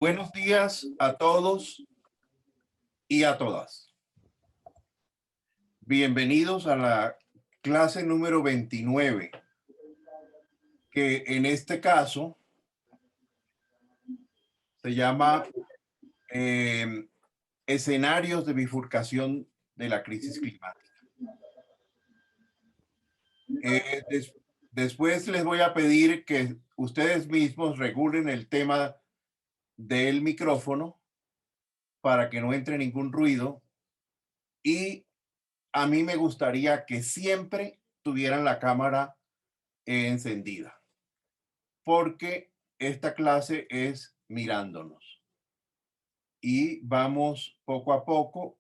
Buenos días a todos y a todas. Bienvenidos a la clase número 29, que en este caso se llama escenarios de bifurcación de la crisis climática. Después les voy a pedir que ustedes mismos regulen el tema del micrófono para que no entre ningún ruido, y a mí me gustaría que siempre tuvieran la cámara encendida, porque esta clase es mirándonos y vamos poco a poco.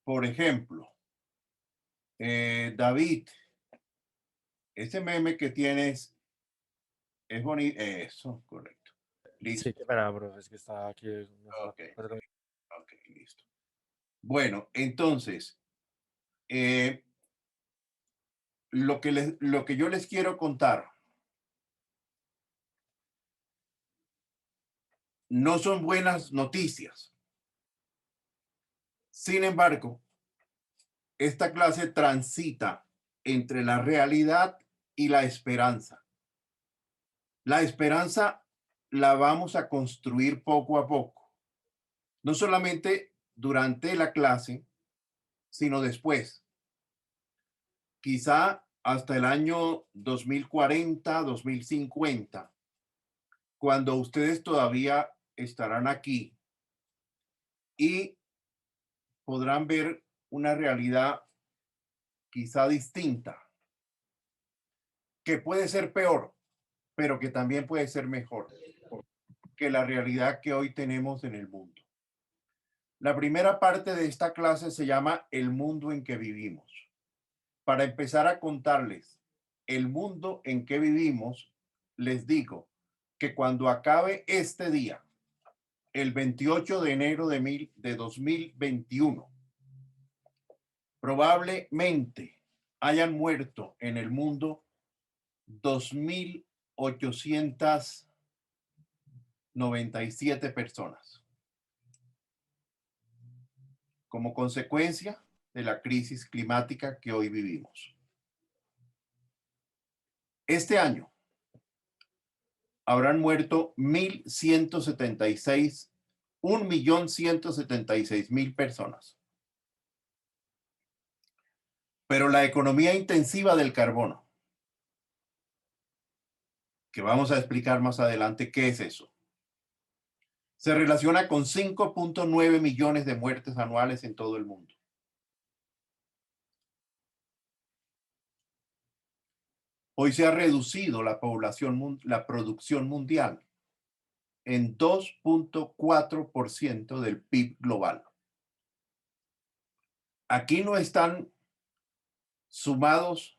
Por ejemplo, David, ese meme que tienes es bonito. Eso, correcto. Sí, Listo. qué pena, bro, es que estaba aquí Ok, ok, listo. Bueno, entonces, eh, lo que yo les quiero contar no son buenas noticias. Sin embargo, esta clase transita entre la realidad y la esperanza. La esperanza la vamos a construir poco a poco, no solamente durante la clase, sino después, quizá hasta el año 2040, 2050, cuando ustedes todavía estarán aquí y podrán ver una realidad quizá distinta, que puede ser peor, pero que también puede ser mejor que la realidad que hoy tenemos en el mundo. La primera parte de esta clase se llama El mundo en que vivimos. Para empezar a contarles el mundo en que vivimos, les digo que cuando acabe este día, el 28 de enero de 2021, probablemente hayan muerto en el mundo 2.897 personas como consecuencia de la crisis climática que hoy vivimos. Este año habrán muerto 1.176.000 personas. Pero la economía intensiva del carbono, que vamos a explicar más adelante qué es eso, se relaciona con 5.9 millones de muertes anuales en todo el mundo. Hoy se ha reducido la población, la producción mundial en 2.4% del PIB global. Aquí no están sumados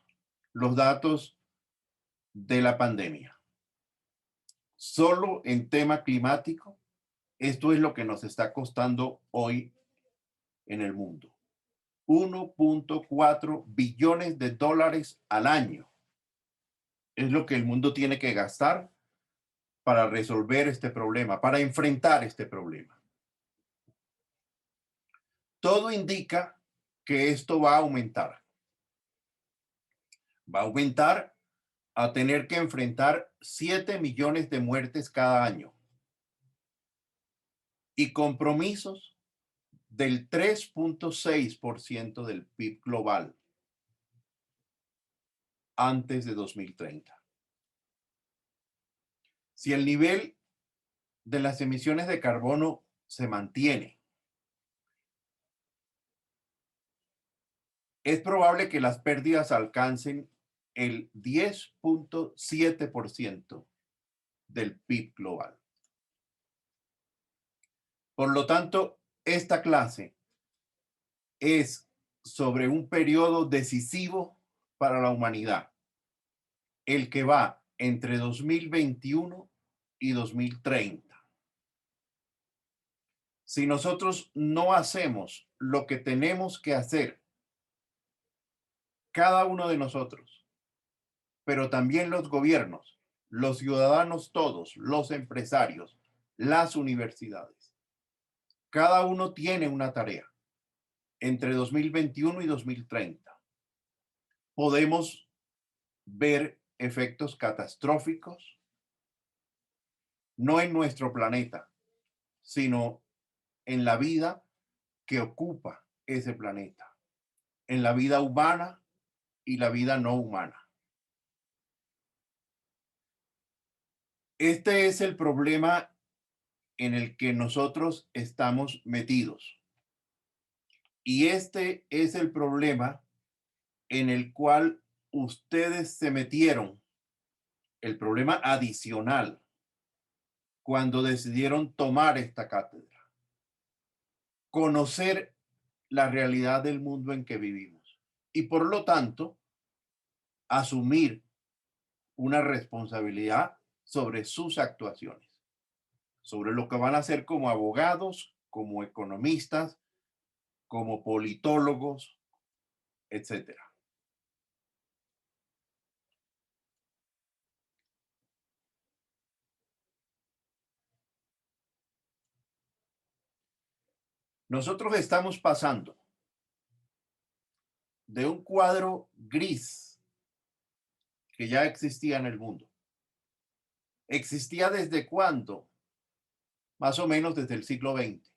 los datos de la pandemia. Solo en tema climático, esto es lo que nos está costando hoy en el mundo. 1.4 billones de dólares al año es lo que el mundo tiene que gastar para resolver este problema, para enfrentar este problema. Todo indica que esto va a aumentar. Va a aumentar a tener que enfrentar 7 millones de muertes cada año y compromisos del 3.6% del PIB global antes de 2030. Si el nivel de las emisiones de carbono se mantiene, es probable que las pérdidas alcancen el 10.7% del PIB global. Por lo tanto, esta clase es sobre un periodo decisivo para la humanidad, el que va entre 2021 y 2030. Si nosotros no hacemos lo que tenemos que hacer, cada uno de nosotros, pero también los gobiernos, los ciudadanos todos, los empresarios, las universidades. Cada uno tiene una tarea entre 2021 y 2030. Podemos ver efectos catastróficos, no en nuestro planeta, sino en la vida que ocupa ese planeta, en la vida humana y la vida no humana. Este es el problema en el que nosotros estamos metidos. Y este es el problema en el cual ustedes se metieron, el problema adicional, cuando decidieron tomar esta cátedra, conocer la realidad del mundo en que vivimos y por lo tanto asumir una responsabilidad sobre sus actuaciones, sobre lo que van a hacer como abogados, como economistas, como politólogos, etcétera. Nosotros estamos pasando de un cuadro gris que ya existía en el mundo. ¿Existía desde cuándo? Más o menos desde el siglo XX,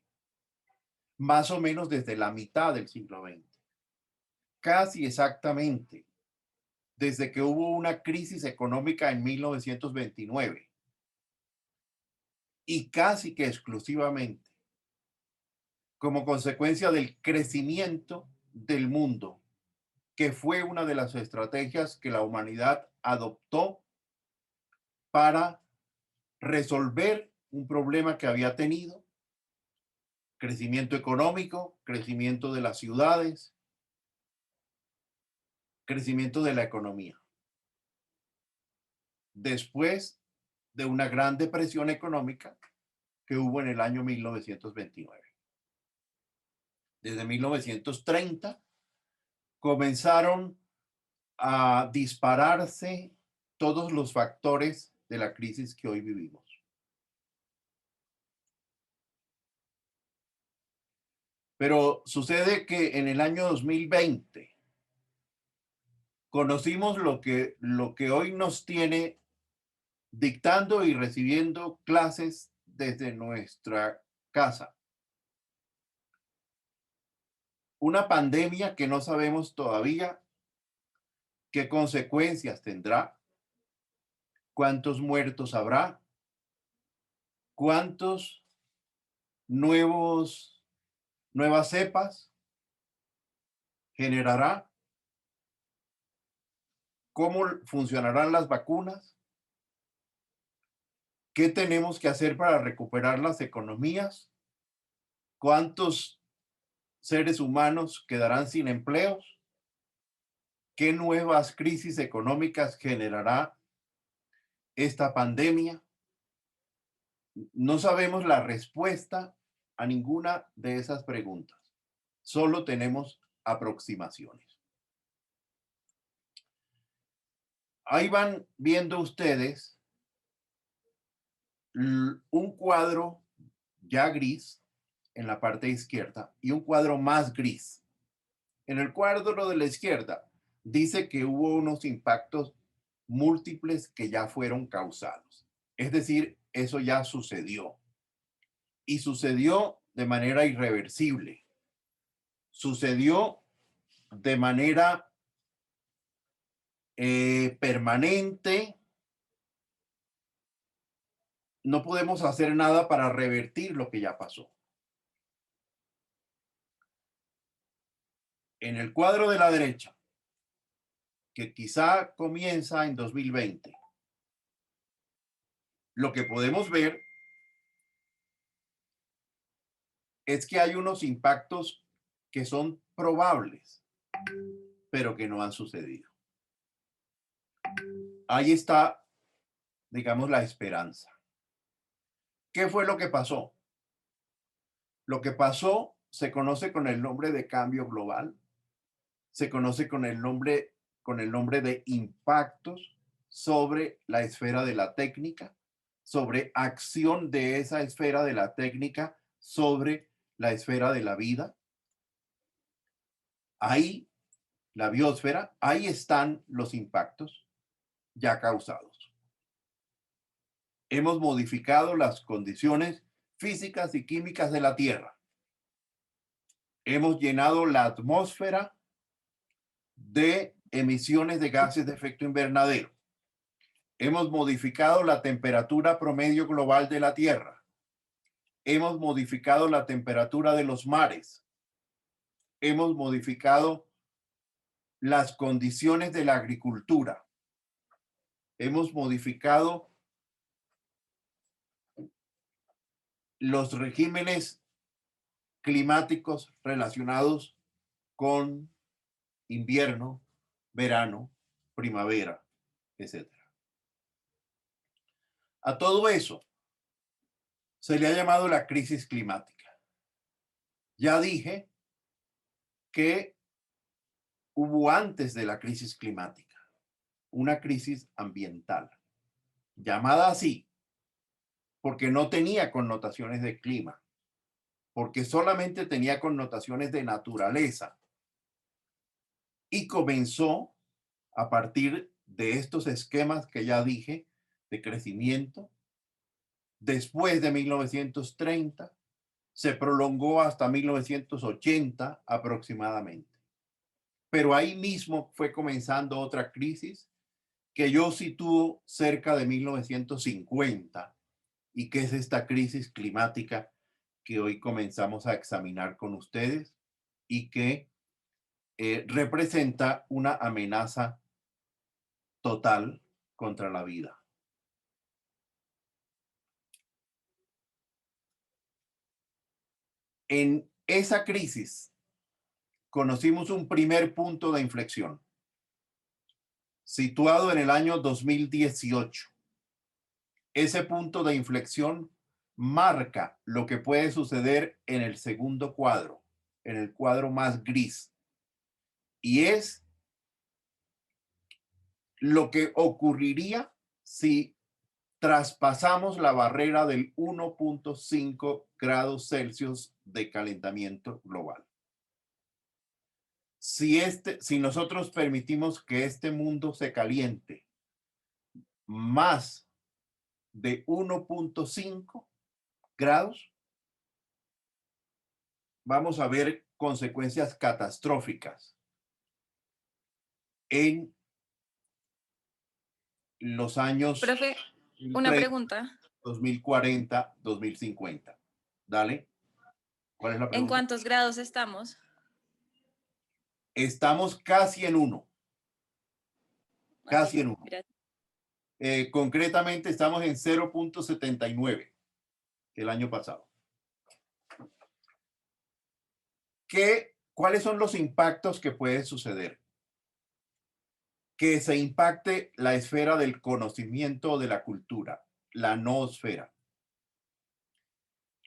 más o menos desde la mitad del siglo XX, casi exactamente desde que hubo una crisis económica en 1929 y casi que exclusivamente como consecuencia del crecimiento del mundo, que fue una de las estrategias que la humanidad adoptó para resolver un problema que había tenido: crecimiento económico, crecimiento de las ciudades, crecimiento de la economía. Después de una gran depresión económica que hubo en el año 1929. Desde 1930 comenzaron a dispararse todos los factores de la crisis que hoy vivimos. Pero sucede que en el año 2020 conocimos lo que hoy nos tiene dictando y recibiendo clases desde nuestra casa. Una pandemia que no sabemos todavía qué consecuencias tendrá, cuántos muertos habrá, cuántos nuevas cepas generará, cómo funcionarán las vacunas, qué tenemos que hacer para recuperar las economías, cuántos seres humanos quedarán sin empleos, qué nuevas crisis económicas generará esta pandemia. No sabemos la respuesta a ninguna de esas preguntas. Solo tenemos aproximaciones. Ahí van viendo ustedes un cuadro ya gris en la parte izquierda y un cuadro más gris. En el cuadro de la izquierda dice que hubo unos impactos múltiples que ya fueron causados. Es decir, eso ya sucedió. Y sucedió de manera irreversible. Sucedió de manera permanente. No podemos hacer nada para revertir lo que ya pasó. En el cuadro de la derecha, que quizá comienza en 2020, lo que podemos ver es que hay unos impactos que son probables, pero que no han sucedido. Ahí está, digamos, la esperanza. ¿Qué fue lo que pasó? Lo que pasó se conoce con el nombre de cambio global, se conoce con el nombre de impactos sobre la esfera de la técnica, sobre acción de esa esfera de la técnica sobre la esfera de la vida. Ahí, la biosfera, ahí están los impactos ya causados. Hemos modificado las condiciones físicas y químicas de la Tierra. Hemos llenado la atmósfera de emisiones de gases de efecto invernadero. Hemos modificado la temperatura promedio global de la Tierra. Hemos modificado la temperatura de los mares. Hemos modificado las condiciones de la agricultura. Hemos modificado los regímenes climáticos relacionados con invierno, verano, primavera, etc. A todo eso se le ha llamado la crisis climática. Ya dije que hubo antes de la crisis climática una crisis ambiental, llamada así porque no tenía connotaciones de clima, porque solamente tenía connotaciones de naturaleza. Y comenzó a partir de estos esquemas que ya dije de crecimiento. Después de 1930, se prolongó hasta 1980 aproximadamente. Pero ahí mismo fue comenzando otra crisis que yo sitúo cerca de 1950 y que es esta crisis climática que hoy comenzamos a examinar con ustedes y que representa una amenaza total contra la vida. En esa crisis conocimos un primer punto de inflexión, situado en el año 2018. Ese punto de inflexión marca lo que puede suceder en el segundo cuadro, en el cuadro más gris, y es lo que ocurriría si traspasamos la barrera del 1.5 grados Celsius de calentamiento global. Si nosotros permitimos que este mundo se caliente más de 1.5 grados, vamos a ver consecuencias catastróficas en los años Profe, una 2030, pregunta. 2040, 2050. Dale. ¿Cuál es la ¿En pregunta? cuántos grados estamos? Estamos casi en 1. Casi en 1. Gracias. Concretamente estamos en 0.79 el año pasado. ¿Cuáles son los impactos que pueden suceder? Que se impacte la esfera del conocimiento de la cultura, la noosfera.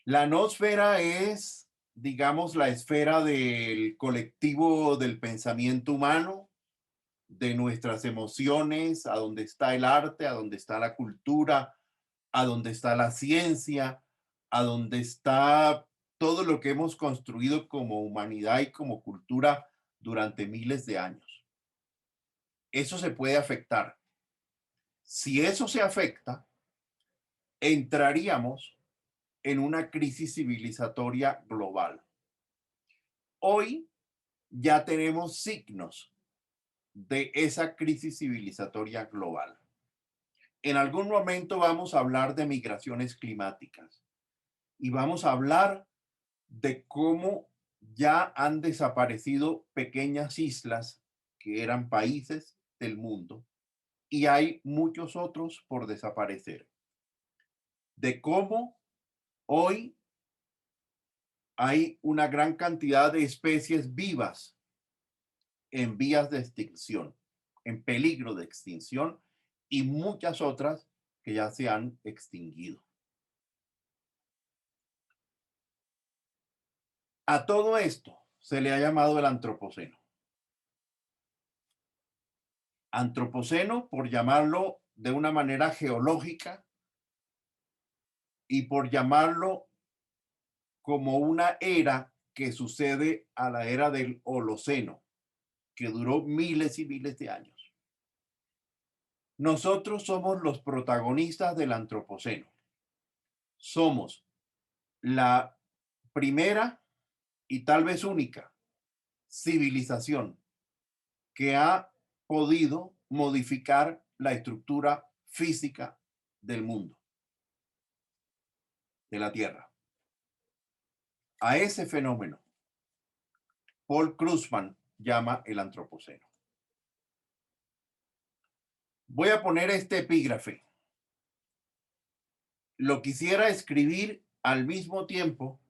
La noosfera es, digamos, la esfera del colectivo del pensamiento humano, de nuestras emociones, a donde está el arte, a donde está la cultura, a donde está la ciencia, a donde está todo lo que hemos construido como humanidad y como cultura durante miles de años. Eso se puede afectar. Si eso se afecta, entraríamos en una crisis civilizatoria global. Hoy ya tenemos signos de esa crisis civilizatoria global. En algún momento vamos a hablar de migraciones climáticas y vamos a hablar de cómo ya han desaparecido pequeñas islas que eran países del mundo y hay muchos otros por desaparecer. De cómo hoy hay una gran cantidad de especies vivas en vías de extinción, en peligro de extinción, y muchas otras que ya se han extinguido. A todo esto se le ha llamado el antropoceno. Antropoceno, por llamarlo de una manera geológica, y por llamarlo como una era que sucede a la era del Holoceno, que duró miles y miles de años. Nosotros somos los protagonistas del Antropoceno. Somos la primera y tal vez única civilización que ha podido modificar la estructura física del mundo, de la Tierra. A ese fenómeno, Paul Krugman llama el Antropoceno. Voy a poner este epígrafe. Lo quisiera escribir al mismo tiempo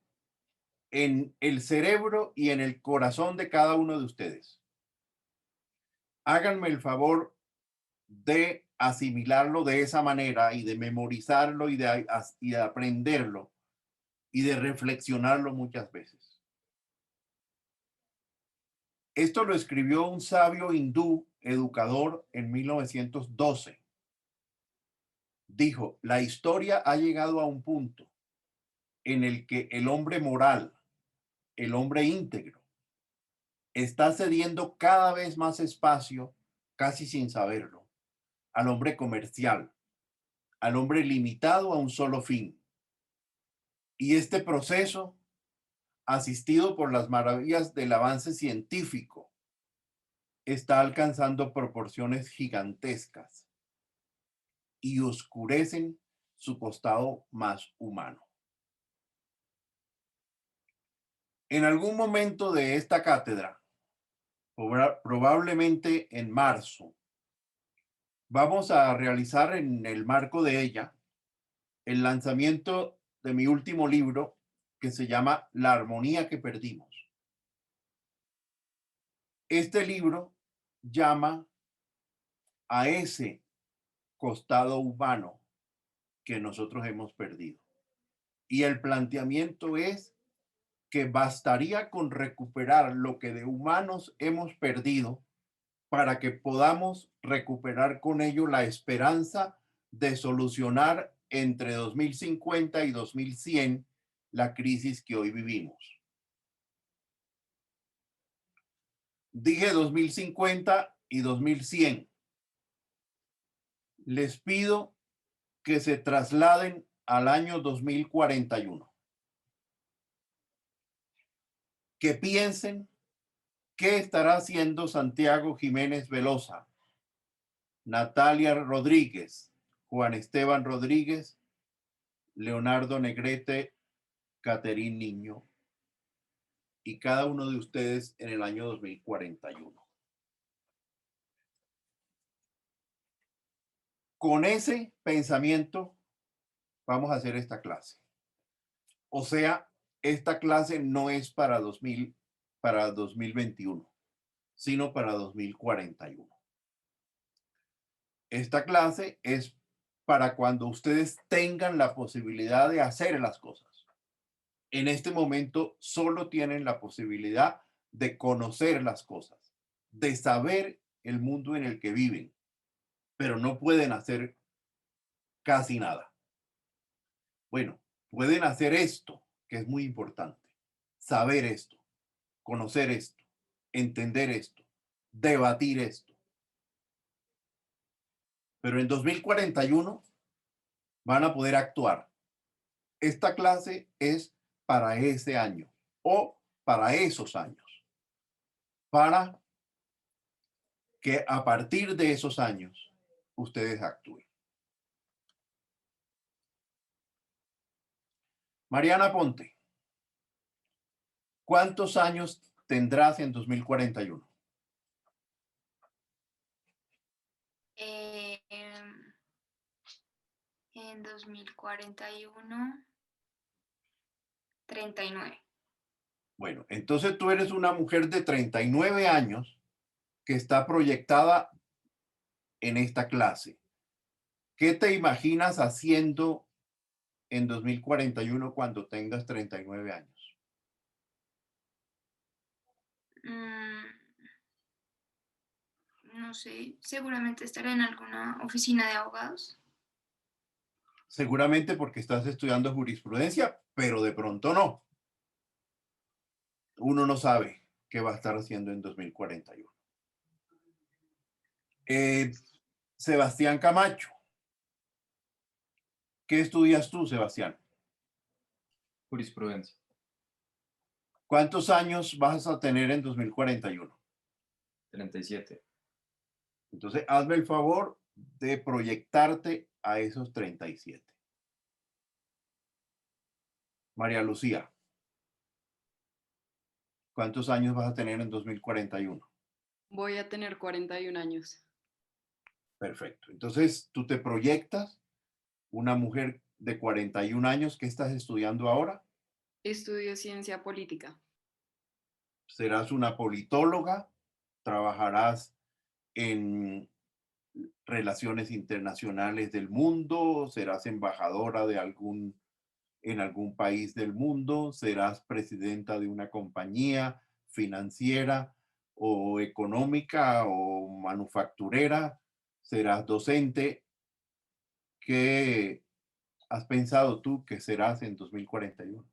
en el cerebro y en el corazón de cada uno de ustedes. Háganme el favor de asimilarlo de esa manera y de memorizarlo y de aprenderlo y de reflexionarlo muchas veces. Esto lo escribió un sabio hindú educador en 1912. Dijo, la historia ha llegado a un punto en el que el hombre moral, el hombre íntegro, está cediendo cada vez más espacio, casi sin saberlo, al hombre comercial, al hombre limitado a un solo fin. Y este proceso, asistido por las maravillas del avance científico, está alcanzando proporciones gigantescas y oscurecen su costado más humano. En algún momento de esta cátedra, probablemente en marzo, vamos a realizar en el marco de ella el lanzamiento de mi último libro que se llama La armonía que perdimos. Este libro llama a ese costado humano que nosotros hemos perdido. Y el planteamiento es que bastaría con recuperar lo que de humanos hemos perdido para que podamos recuperar con ello la esperanza de solucionar entre 2050 y 2100 la crisis que hoy vivimos. Dije 2050 y 2100. Les pido que se trasladen al año 2041. Que piensen qué estará haciendo Santiago Jiménez Velosa, Natalia Rodríguez, Juan Esteban Rodríguez, Leonardo Negrete, Caterín Niño y cada uno de ustedes en el año 2041. Con ese pensamiento vamos a hacer esta clase. O sea, esta clase no es para 2021, sino para 2041. Esta clase es para cuando ustedes tengan la posibilidad de hacer las cosas. En este momento solo tienen la posibilidad de conocer las cosas, de saber el mundo en el que viven, pero no pueden hacer casi nada. Bueno, pueden hacer esto, que es muy importante, saber esto, conocer esto, entender esto, debatir esto. Pero en 2041 van a poder actuar. Esta clase es para ese año o para esos años, para que a partir de esos años ustedes actúen. Mariana Ponte, ¿cuántos años tendrás en 2041? En 2041, 39. Bueno, entonces tú eres una mujer de 39 años que está proyectada en esta clase. ¿Qué te imaginas haciendo en 2041 cuando tengas 39 años? No sé, seguramente estaré en alguna oficina de abogados. Seguramente porque estás estudiando jurisprudencia, pero de pronto no. Uno no sabe qué va a estar haciendo en 2041. Sebastián Camacho, ¿qué estudias tú, Sebastián? Jurisprudencia. ¿Cuántos años vas a tener en 2041? 37. Entonces, hazme el favor de proyectarte a esos 37. María Lucía, ¿cuántos años vas a tener en 2041? Voy a tener 41 años. Perfecto. Entonces, tú te proyectas una mujer de 41 años. ¿Qué estás estudiando ahora? Estudio ciencia política. Serás una politóloga, trabajarás en relaciones internacionales del mundo, serás embajadora de en algún país del mundo, serás presidenta de una compañía financiera o económica o manufacturera, serás docente. ¿Qué has pensado tú que serás en 2041?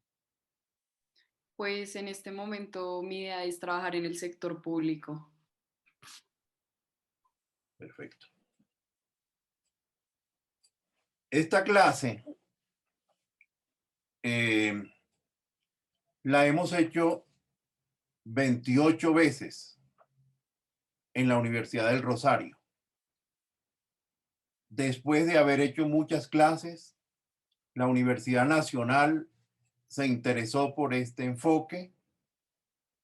Pues en este momento mi idea es trabajar en el sector público. Perfecto. Esta clase la hemos hecho 28 veces en la Universidad del Rosario. Después de haber hecho muchas clases, la Universidad Nacional se interesó por este enfoque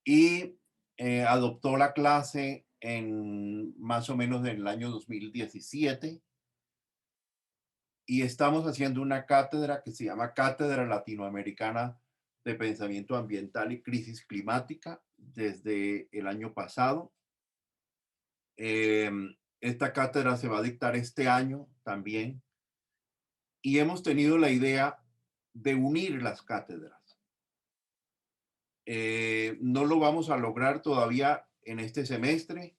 y adoptó la clase en más o menos en el año 2017 y estamos haciendo una cátedra que se llama Cátedra Latinoamericana de Pensamiento Ambiental y Crisis Climática desde el año pasado. Esta cátedra se va a dictar este año también y hemos tenido la idea de unir las cátedras. No lo vamos a lograr todavía en este semestre,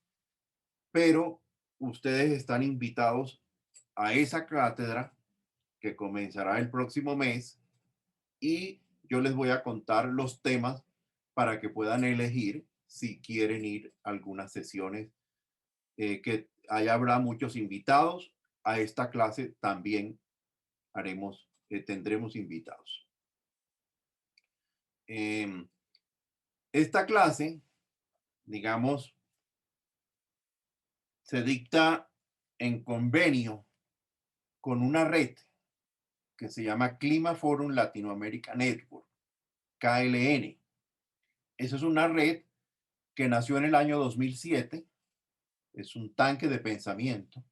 pero ustedes están invitados a esa cátedra que comenzará el próximo mes y yo les voy a contar los temas para que puedan elegir si quieren ir a algunas sesiones, que allá habrá muchos invitados. A esta clase también tendremos invitados. Esta clase, digamos, se dicta en convenio con una red que se llama Clima Forum Latinoamérica Network, KLN. Esa es una red que nació en el año 2007, es un tanque de pensamiento,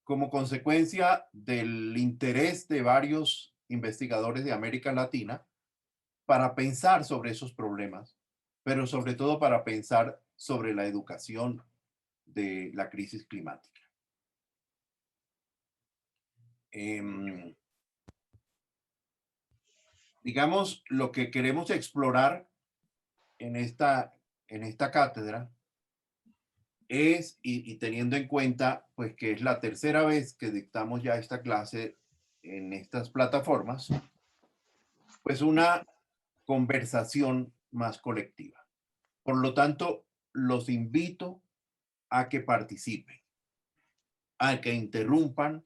como consecuencia del interés de varios investigadores de América Latina para pensar sobre esos problemas, pero sobre todo para pensar sobre la educación de la crisis climática. Digamos, lo que queremos explorar en esta cátedra es, y teniendo en cuenta pues que es la tercera vez que dictamos ya esta clase en estas plataformas, pues una conversación más colectiva. Por lo tanto, los invito a que participen, a que interrumpan,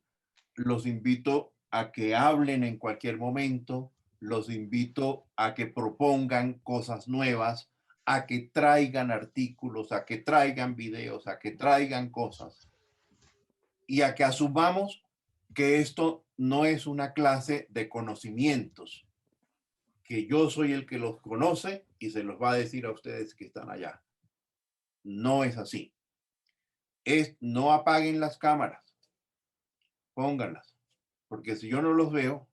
los invito a que hablen en cualquier momento, los invito a que propongan cosas nuevas, a que traigan artículos, a que traigan videos, a que traigan cosas y a que asumamos que esto no es una clase de conocimientos, que yo soy el que los conoce y se los va a decir a ustedes que están allá. No es así. No apaguen las cámaras, pónganlas, porque si yo no los veo,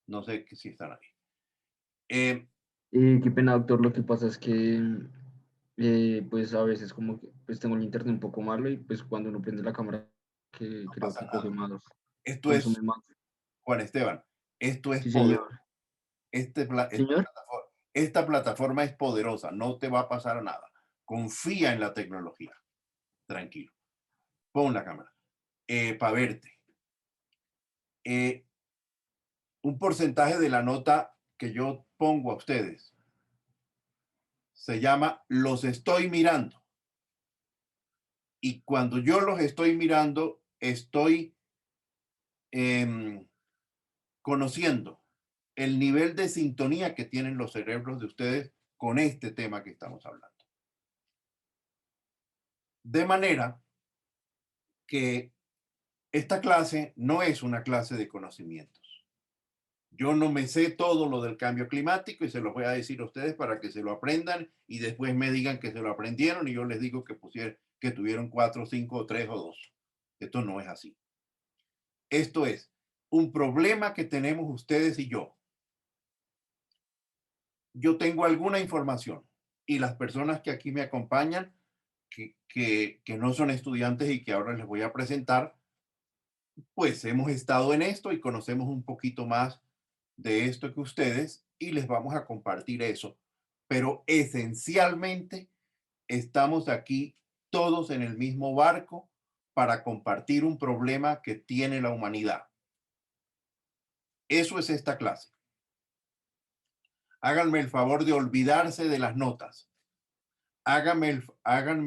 no sé si están ahí. Qué pena, doctor. Lo que pasa es que, pues a veces como que pues tengo el internet un poco malo y pues cuando uno prende la cámara, que No creo pasa que nada. coge más, Esto consume es, más. Juan Esteban, esto es Sí, poder. señor. Esta Señor, esta plataforma es poderosa, no te va a pasar nada. Confía en la tecnología. Tranquilo. Pon la cámara para verte. un porcentaje de la nota que yo pongo a ustedes se llama los estoy mirando. Y cuando yo los estoy mirando, estoy conociendo el nivel de sintonía que tienen los cerebros de ustedes con este tema que estamos hablando. De manera que esta clase no es una clase de conocimientos. Yo no me sé todo lo del cambio climático y se los voy a decir a ustedes para que se lo aprendan y después me digan que se lo aprendieron y yo les digo que que tuvieron 4, 5, 3 o 2. Esto no es así. Esto es un problema que tenemos ustedes y yo. Yo tengo alguna información y las personas que aquí me acompañan, que no son estudiantes y que ahora les voy a presentar, pues hemos estado en esto y conocemos un poquito más de esto que ustedes y les vamos a compartir eso. Pero esencialmente estamos aquí todos en el mismo barco para compartir un problema que tiene la humanidad. Eso es esta clase. Háganme el favor de olvidarse de las notas. Háganme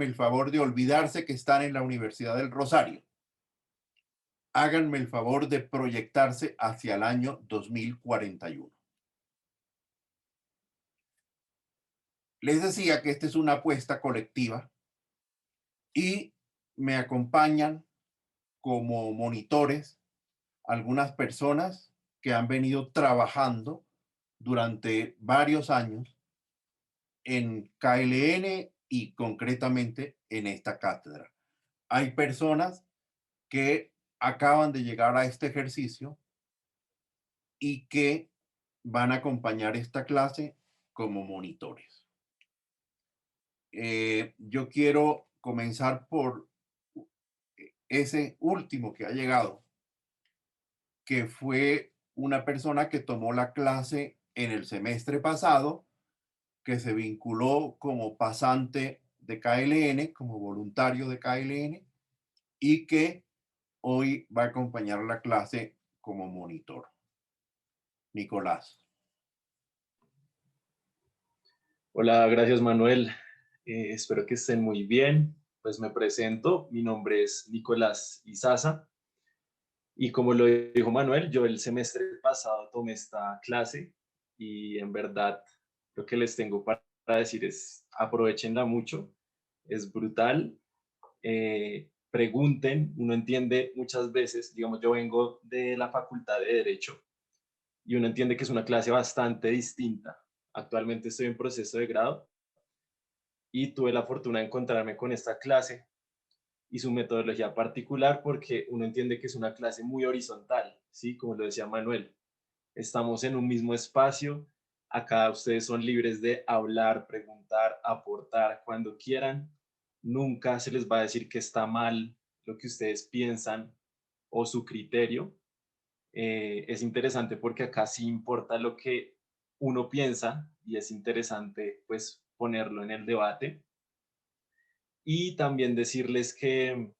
el favor de olvidarse que están en la Universidad del Rosario. Háganme el favor de proyectarse hacia el año 2041. Les decía que esta es una apuesta colectiva y me acompañan como monitores algunas personas que han venido trabajando durante varios años en KLN y concretamente en esta cátedra. Hay personas que acaban de llegar a este ejercicio y que van a acompañar esta clase como monitores. Yo quiero comenzar por ese último que ha llegado, que fue una persona que tomó la clase en el semestre pasado, que se vinculó como pasante de KLN, como voluntario de KLN, y que hoy va a acompañar la clase como monitor. Nicolás. Hola, gracias Manuel. Espero que estén muy bien. Pues me presento, mi nombre es Nicolás Izaza y como lo dijo Manuel, yo el semestre pasado tomé esta clase y en verdad lo que les tengo para decir es aprovechenla mucho, es brutal. Pregunten, uno entiende muchas veces, digamos, yo vengo de la Facultad de Derecho y uno entiende que es una clase bastante distinta. Actualmente estoy en proceso de grado y tuve la fortuna de encontrarme con esta clase y su metodología particular porque uno entiende que es una clase muy horizontal, ¿sí? Como lo decía Manuel, estamos en un mismo espacio, acá ustedes son libres de hablar, preguntar, aportar cuando quieran, nunca se les va a decir que está mal lo que ustedes piensan o su criterio. Es interesante porque acá sí importa lo que uno piensa y es interesante pues ponerlo en el debate. Y también decirles que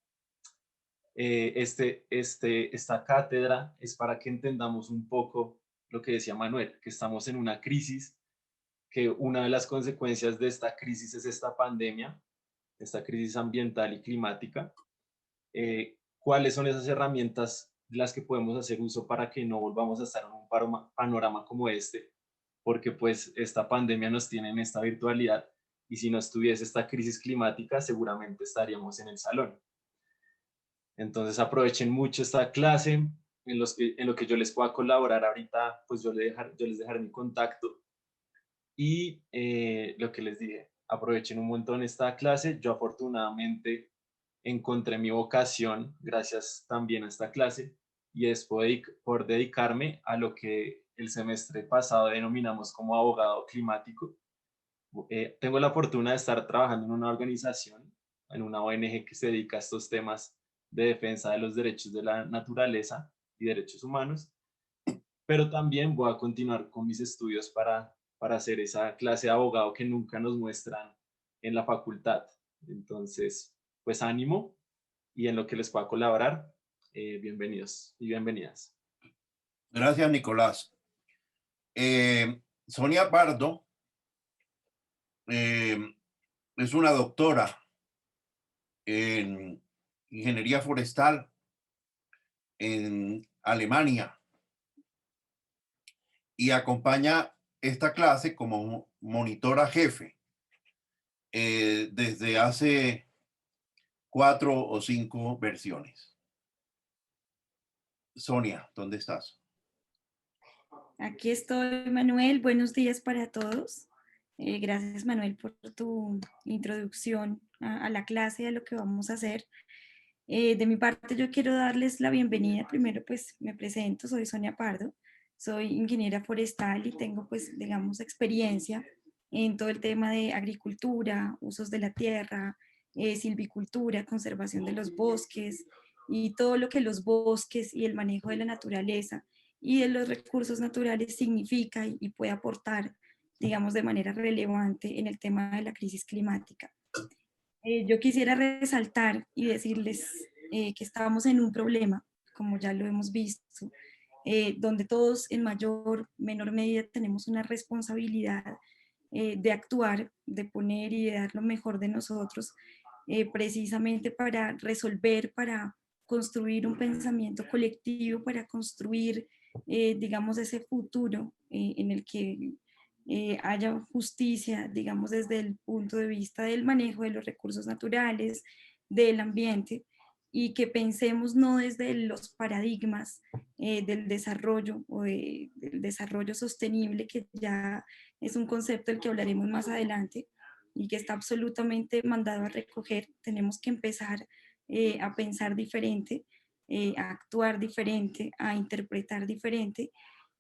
esta cátedra es para que entendamos un poco lo que decía Manuel, que estamos en una crisis, que una de las consecuencias de esta crisis es esta pandemia, esta crisis ambiental y climática. ¿Cuáles son esas herramientas de las que podemos hacer uso para que no volvamos a estar en un panorama como este? Porque pues esta pandemia nos tiene en esta virtualidad y si no estuviese esta crisis climática seguramente estaríamos en el salón. Entonces aprovechen mucho esta clase en lo que yo les pueda colaborar ahorita, pues yo les dejaré mi contacto y lo que les dije, aprovechen un montón esta clase. Yo afortunadamente encontré mi vocación gracias también a esta clase y es por dedicarme a lo que el semestre pasado denominamos como abogado climático. Tengo la fortuna de estar trabajando en una organización, en una ONG que se dedica a estos temas de defensa de los derechos de la naturaleza y derechos humanos, pero también voy a continuar con mis estudios para hacer esa clase de abogado que nunca nos muestran en la facultad. Entonces, pues ánimo y en lo que les pueda colaborar, bienvenidos y bienvenidas. Gracias, Nicolás. Sonia Pardo es una doctora en ingeniería forestal en Alemania y acompaña esta clase como monitora jefe desde hace 4 o 5 versiones. Sonia, ¿dónde estás? Aquí estoy, Manuel. Buenos días para todos. Gracias, Manuel, por tu introducción a la clase y a lo que vamos a hacer. De mi parte, yo quiero darles la bienvenida. Primero, pues me presento, soy Sonia Pardo, soy ingeniera forestal y tengo, pues, digamos, experiencia en todo el tema de agricultura, usos de la tierra, silvicultura, conservación de los bosques y todo lo que los bosques y el manejo de la naturaleza y de los recursos naturales significa y puede aportar, digamos, de manera relevante en el tema de la crisis climática. Yo quisiera resaltar y decirles que estamos en un problema, como ya lo hemos visto, donde todos en mayor, menor medida tenemos una responsabilidad de actuar, de poner y de dar lo mejor de nosotros, precisamente para resolver, para construir un pensamiento colectivo, para construir, digamos, ese futuro en el que haya justicia, digamos, desde el punto de vista del manejo de los recursos naturales, del ambiente, y que pensemos no desde los paradigmas del desarrollo o del desarrollo sostenible, que ya es un concepto del que hablaremos más adelante y que está absolutamente mandado a recoger. Tenemos que empezar a pensar diferente, a actuar diferente, a interpretar diferente.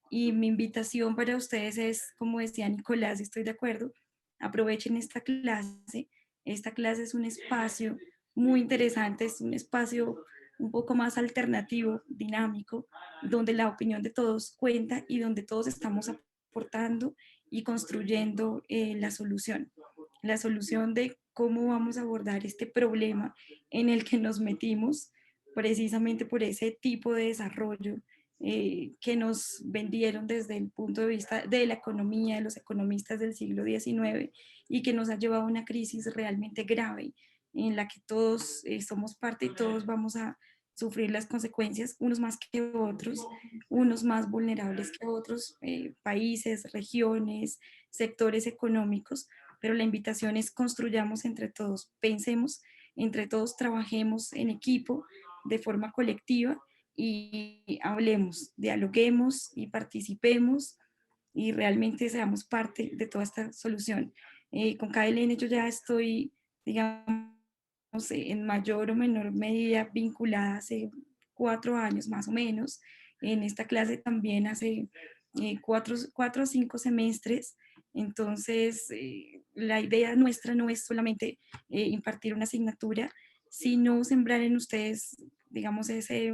Y mi invitación para ustedes es, como decía Nicolás, estoy de acuerdo, aprovechen esta clase. Esta clase es un espacio muy interesante, es un espacio un poco más alternativo, dinámico, donde la opinión de todos cuenta y donde todos estamos aportando y construyendo la solución de cómo vamos a abordar este problema en el que nos metimos precisamente por ese tipo de desarrollo que nos vendieron desde el punto de vista de la economía, de los economistas del siglo XIX, y que nos ha llevado a una crisis realmente grave en la que todos somos parte y todos vamos a sufrir las consecuencias, unos más que otros, unos más vulnerables que otros, países, regiones, sectores económicos, pero la invitación es construyamos entre todos, pensemos entre todos, trabajemos en equipo, de forma colectiva, y hablemos, dialoguemos y participemos y realmente seamos parte de toda esta solución. Con KLN yo ya estoy, digamos, en mayor o menor medida vinculada hace 4 años más o menos. En esta clase también hace 4 o 5 semestres. Entonces, la idea nuestra no es solamente impartir una asignatura, sino sembrar en ustedes, digamos, ese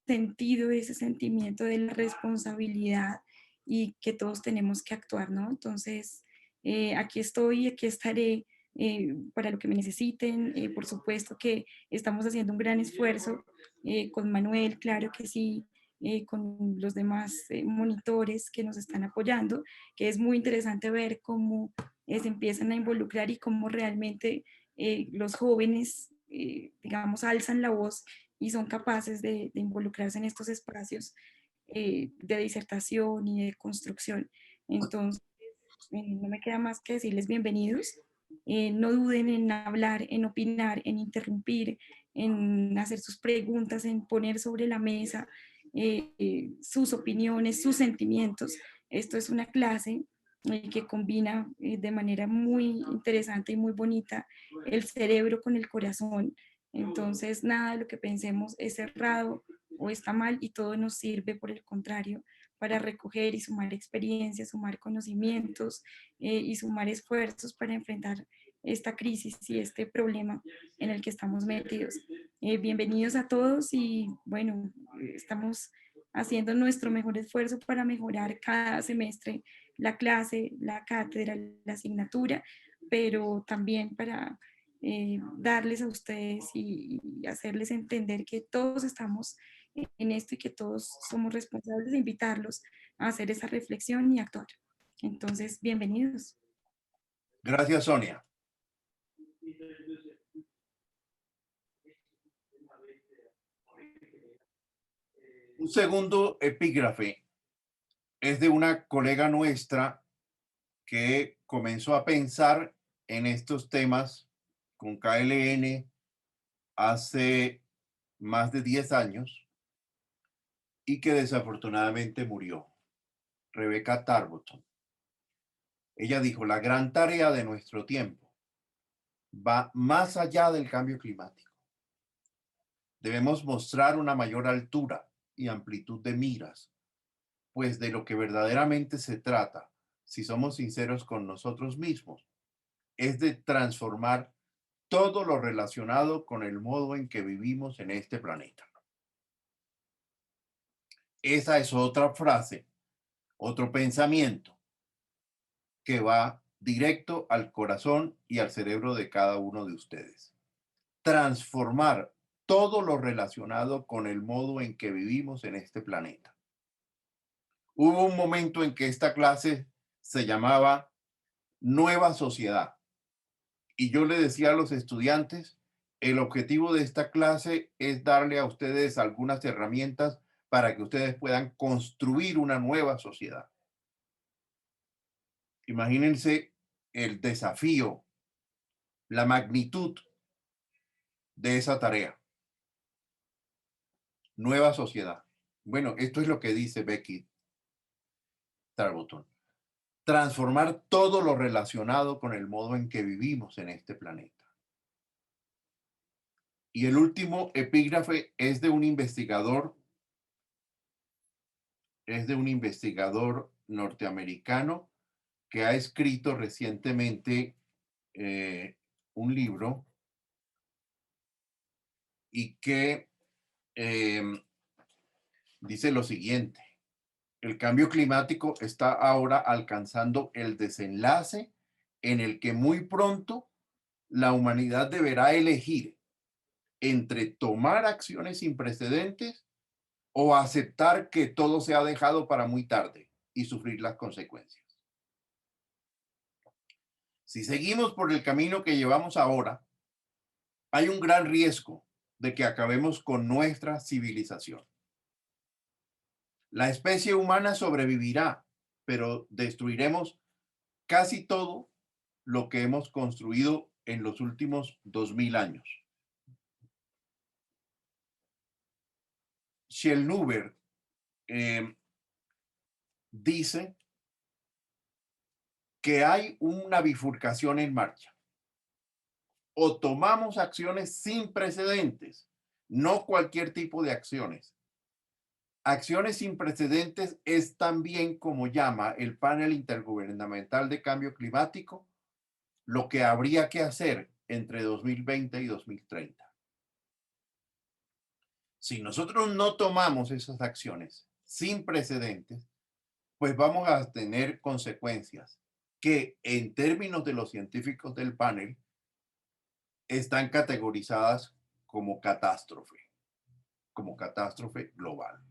sentido, ese sentimiento de la responsabilidad y que todos tenemos que actuar, ¿no? Entonces, aquí estoy, aquí estaré para lo que me necesiten. Por supuesto que estamos haciendo un gran esfuerzo con Manuel, claro que sí, con los demás monitores que nos están apoyando, que es muy interesante ver cómo se empiezan a involucrar y cómo realmente los jóvenes, digamos, alzan la voz y son capaces de involucrarse en estos espacios de disertación y de construcción. Entonces, no me queda más que decirles bienvenidos. No duden en hablar, en opinar, en interrumpir, en hacer sus preguntas, en poner sobre la mesa sus opiniones, sus sentimientos. Esto es una clase que combina de manera muy interesante y muy bonita el cerebro con el corazón. Entonces, nada de lo que pensemos es errado o está mal y todo nos sirve, por el contrario, para recoger y sumar experiencias, sumar conocimientos y sumar esfuerzos para enfrentar esta crisis y este problema en el que estamos metidos. Bienvenidos a todos y bueno, estamos haciendo nuestro mejor esfuerzo para mejorar cada semestre la clase, la cátedra, la asignatura, pero también para darles a ustedes y hacerles entender que todos estamos en esto y que todos somos responsables de invitarlos a hacer esa reflexión y actuar. Entonces, bienvenidos. Gracias, Sonia. Un segundo epígrafe es de una colega nuestra que comenzó a pensar en estos temas con KLN hace más de 10 años y que desafortunadamente murió, Rebecca Tarboton. Ella dijo, la gran tarea de nuestro tiempo va más allá del cambio climático. Debemos mostrar una mayor altura y amplitud de miras, pues de lo que verdaderamente se trata, si somos sinceros con nosotros mismos, es de transformar todo lo relacionado con el modo en que vivimos en este planeta. Esa es otra frase, otro pensamiento que va directo al corazón y al cerebro de cada uno de ustedes. Transformar todo lo relacionado con el modo en que vivimos en este planeta. Hubo un momento en que esta clase se llamaba Nueva Sociedad. Y yo le decía a los estudiantes, el objetivo de esta clase es darle a ustedes algunas herramientas para que ustedes puedan construir una nueva sociedad. Imagínense el desafío, la magnitud de esa tarea. Nueva sociedad. Bueno, esto es lo que dice Becky Tarboton. Transformar todo lo relacionado con el modo en que vivimos en este planeta. Y el último epígrafe es de un investigador norteamericano que ha escrito recientemente un libro y que dice lo siguiente: el cambio climático está ahora alcanzando el desenlace en el que muy pronto la humanidad deberá elegir entre tomar acciones sin precedentes o aceptar que todo se ha dejado para muy tarde y sufrir las consecuencias. Si seguimos por el camino que llevamos ahora, hay un gran riesgo de que acabemos con nuestra civilización. La especie humana sobrevivirá, pero destruiremos casi todo lo que hemos construido en los últimos 2000 años. Schellnhuber dice que hay una bifurcación en marcha. O tomamos acciones sin precedentes, no cualquier tipo de acciones. Acciones sin precedentes es también, como llama el panel intergubernamental de cambio climático, lo que habría que hacer entre 2020 y 2030. Si nosotros no tomamos esas acciones sin precedentes, pues vamos a tener consecuencias que en términos de los científicos del panel están categorizadas como catástrofe global.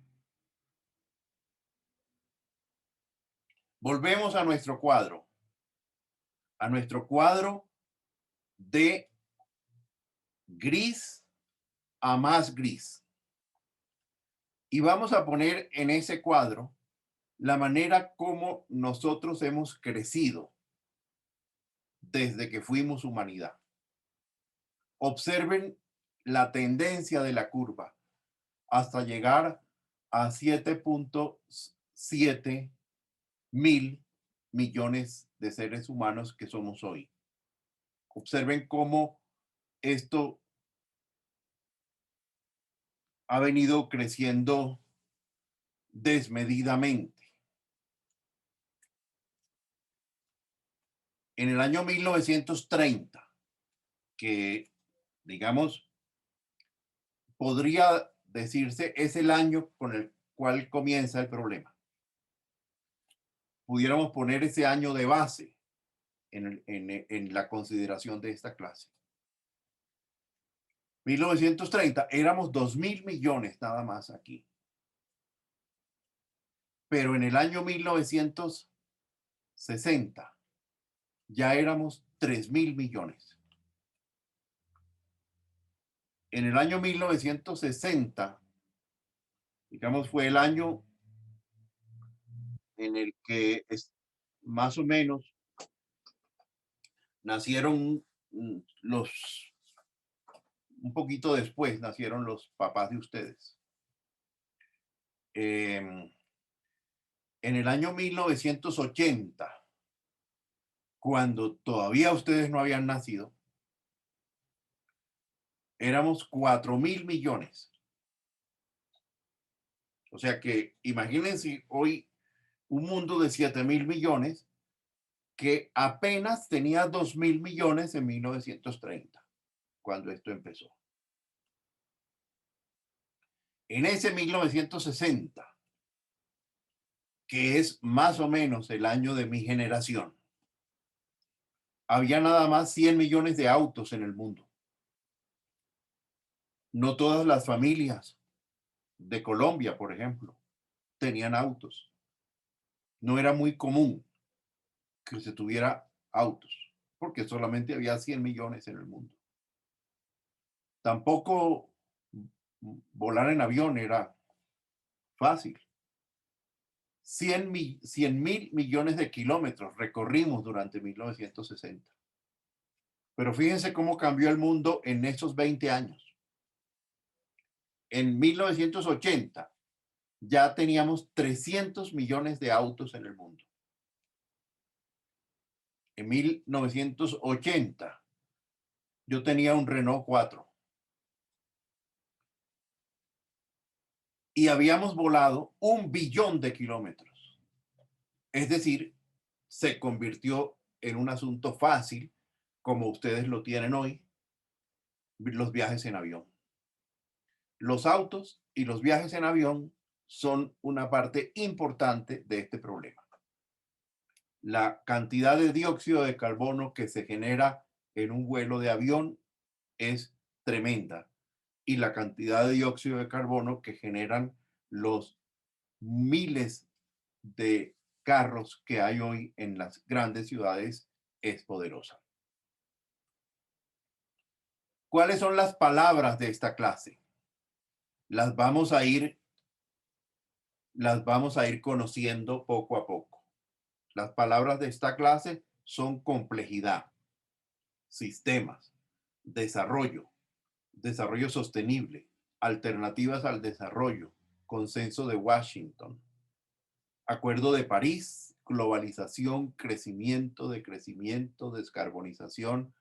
Volvemos a nuestro cuadro de gris a más gris. Y vamos a poner en ese cuadro la manera como nosotros hemos crecido desde que fuimos humanidad. Observen la tendencia de la curva hasta llegar a 7.7 mil millones de seres humanos que somos hoy. Observen cómo esto ha venido creciendo desmedidamente. En el año 1930, que digamos podría decirse es el año con el cual comienza el problema. Pudiéramos poner ese año de base en la consideración de esta clase. 1930 éramos 2.000 millones nada más aquí. Pero en el año 1960 ya éramos 3.000 millones. En el año 1960, digamos, fue el año en el que más o menos nacieron un poquito después nacieron los papás de ustedes. En el año 1980, cuando todavía ustedes no habían nacido, éramos 4.000 millones. O sea que imagínense hoy un mundo de 7.000 millones que apenas tenía 2.000 millones en 1930, cuando esto empezó. En ese 1960, que es más o menos el año de mi generación, había nada más 100 millones de autos en el mundo. No todas las familias de Colombia, por ejemplo, tenían autos. No era muy común que se tuviera autos, porque solamente había 100 millones en el mundo. Tampoco volar en avión era fácil. 100.000 millones de kilómetros recorrimos durante 1960. Pero fíjense cómo cambió el mundo en esos 20 años. En 1980 ya teníamos 300 millones de autos en el mundo. En 1980 yo tenía un Renault 4. Y habíamos volado 1 billón de kilómetros. Es decir, se convirtió en un asunto fácil, como ustedes lo tienen hoy, los viajes en avión. Los autos y los viajes en avión son una parte importante de este problema. La cantidad de dióxido de carbono que se genera en un vuelo de avión es tremenda. Y la cantidad de dióxido de carbono que generan los miles de carros que hay hoy en las grandes ciudades es poderosa. ¿Cuáles son las palabras de esta clase? Las vamos a ir conociendo poco a poco. Las palabras de esta clase son complejidad, sistemas, desarrollo sostenible, alternativas al desarrollo, consenso de Washington, Acuerdo de París, globalización, crecimiento, decrecimiento, descarbonización,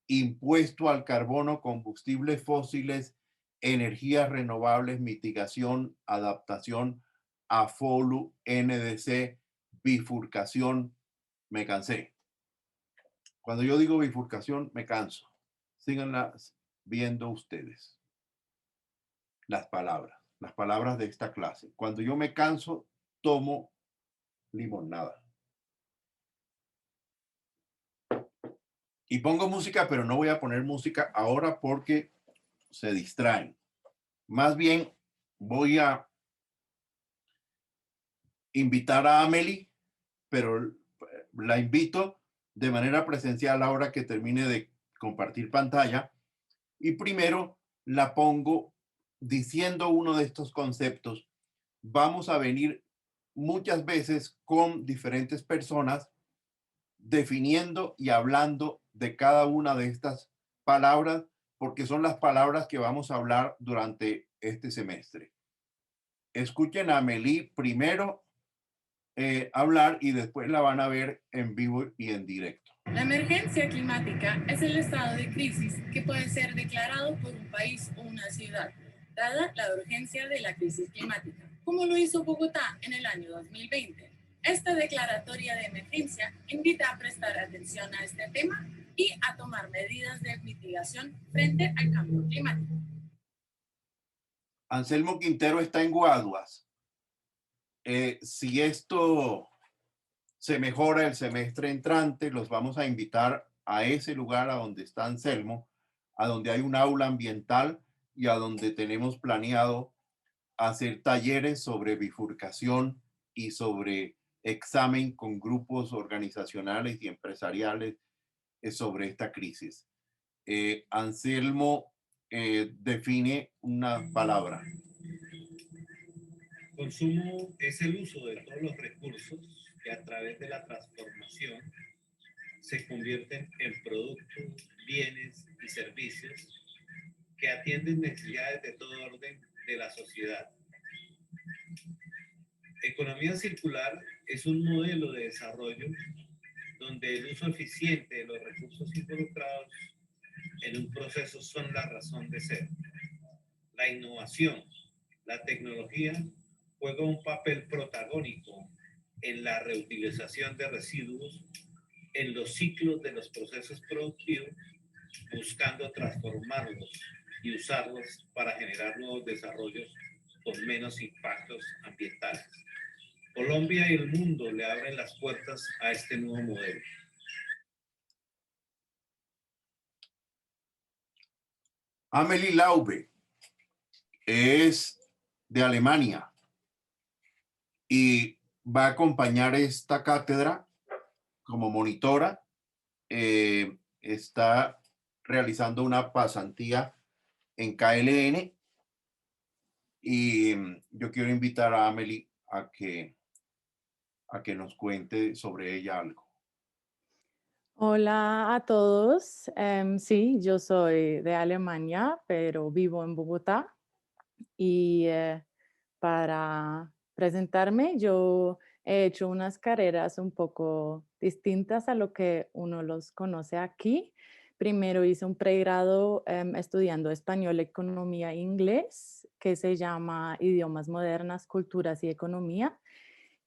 impuesto al carbono, combustibles fósiles, energías renovables, mitigación, adaptación, AFOLU, NDC, bifurcación. Me cansé. Cuando yo digo bifurcación, me canso. Síganlas viendo ustedes. Las palabras de esta clase. Cuando yo me canso, tomo limonada. Y pongo música, pero no voy a poner música ahora porque se distraen. Más bien voy a invitar a Amelie, pero la invito de manera presencial ahora que termine de compartir pantalla. Y primero la pongo diciendo uno de estos conceptos. Vamos a venir muchas veces con diferentes personas definiendo y hablando de cada una de estas palabras, porque son las palabras que vamos a hablar durante este semestre. Escuchen a Amelie primero hablar y después la van a ver en vivo y en directo. La emergencia climática es el estado de crisis que puede ser declarado por un país o una ciudad, dada la urgencia de la crisis climática, como lo hizo Bogotá en el año 2020. Esta declaratoria de emergencia invita a prestar atención a este tema y a tomar medidas de mitigación frente al cambio climático. Anselmo Quintero está en Guaduas. Si esto se mejora el semestre entrante, los vamos a invitar a ese lugar a donde está Anselmo a donde hay un aula ambiental y a donde tenemos planeado hacer talleres sobre bifurcación y sobre examen con grupos organizacionales y empresariales sobre esta crisis. Anselmo define una palabra. Consumo es el uso de todos los recursos que a través de la transformación se convierten en productos, bienes y servicios que atienden necesidades de todo orden de la sociedad. Economía circular es un modelo de desarrollo donde el uso eficiente de los recursos involucrados en un proceso son la razón de ser. La innovación, la tecnología juega un papel protagónico en la reutilización de residuos en los ciclos de los procesos productivos, buscando transformarlos y usarlos para generar nuevos desarrollos con menos impactos ambientales. Colombia y el mundo le abren las puertas a este nuevo modelo. Amelie Laube es de Alemania y va a acompañar esta cátedra como monitora. Está realizando una pasantía en KLN y yo quiero invitar a Amelie a que nos cuente sobre ella algo. Hola a todos. Sí, yo soy de Alemania, pero vivo en Bogotá. Y para presentarme, yo he hecho unas carreras un poco distintas a lo que uno los conoce aquí. Primero hice un pregrado estudiando español, economía e inglés, que se llama Idiomas Modernas, Culturas y Economía.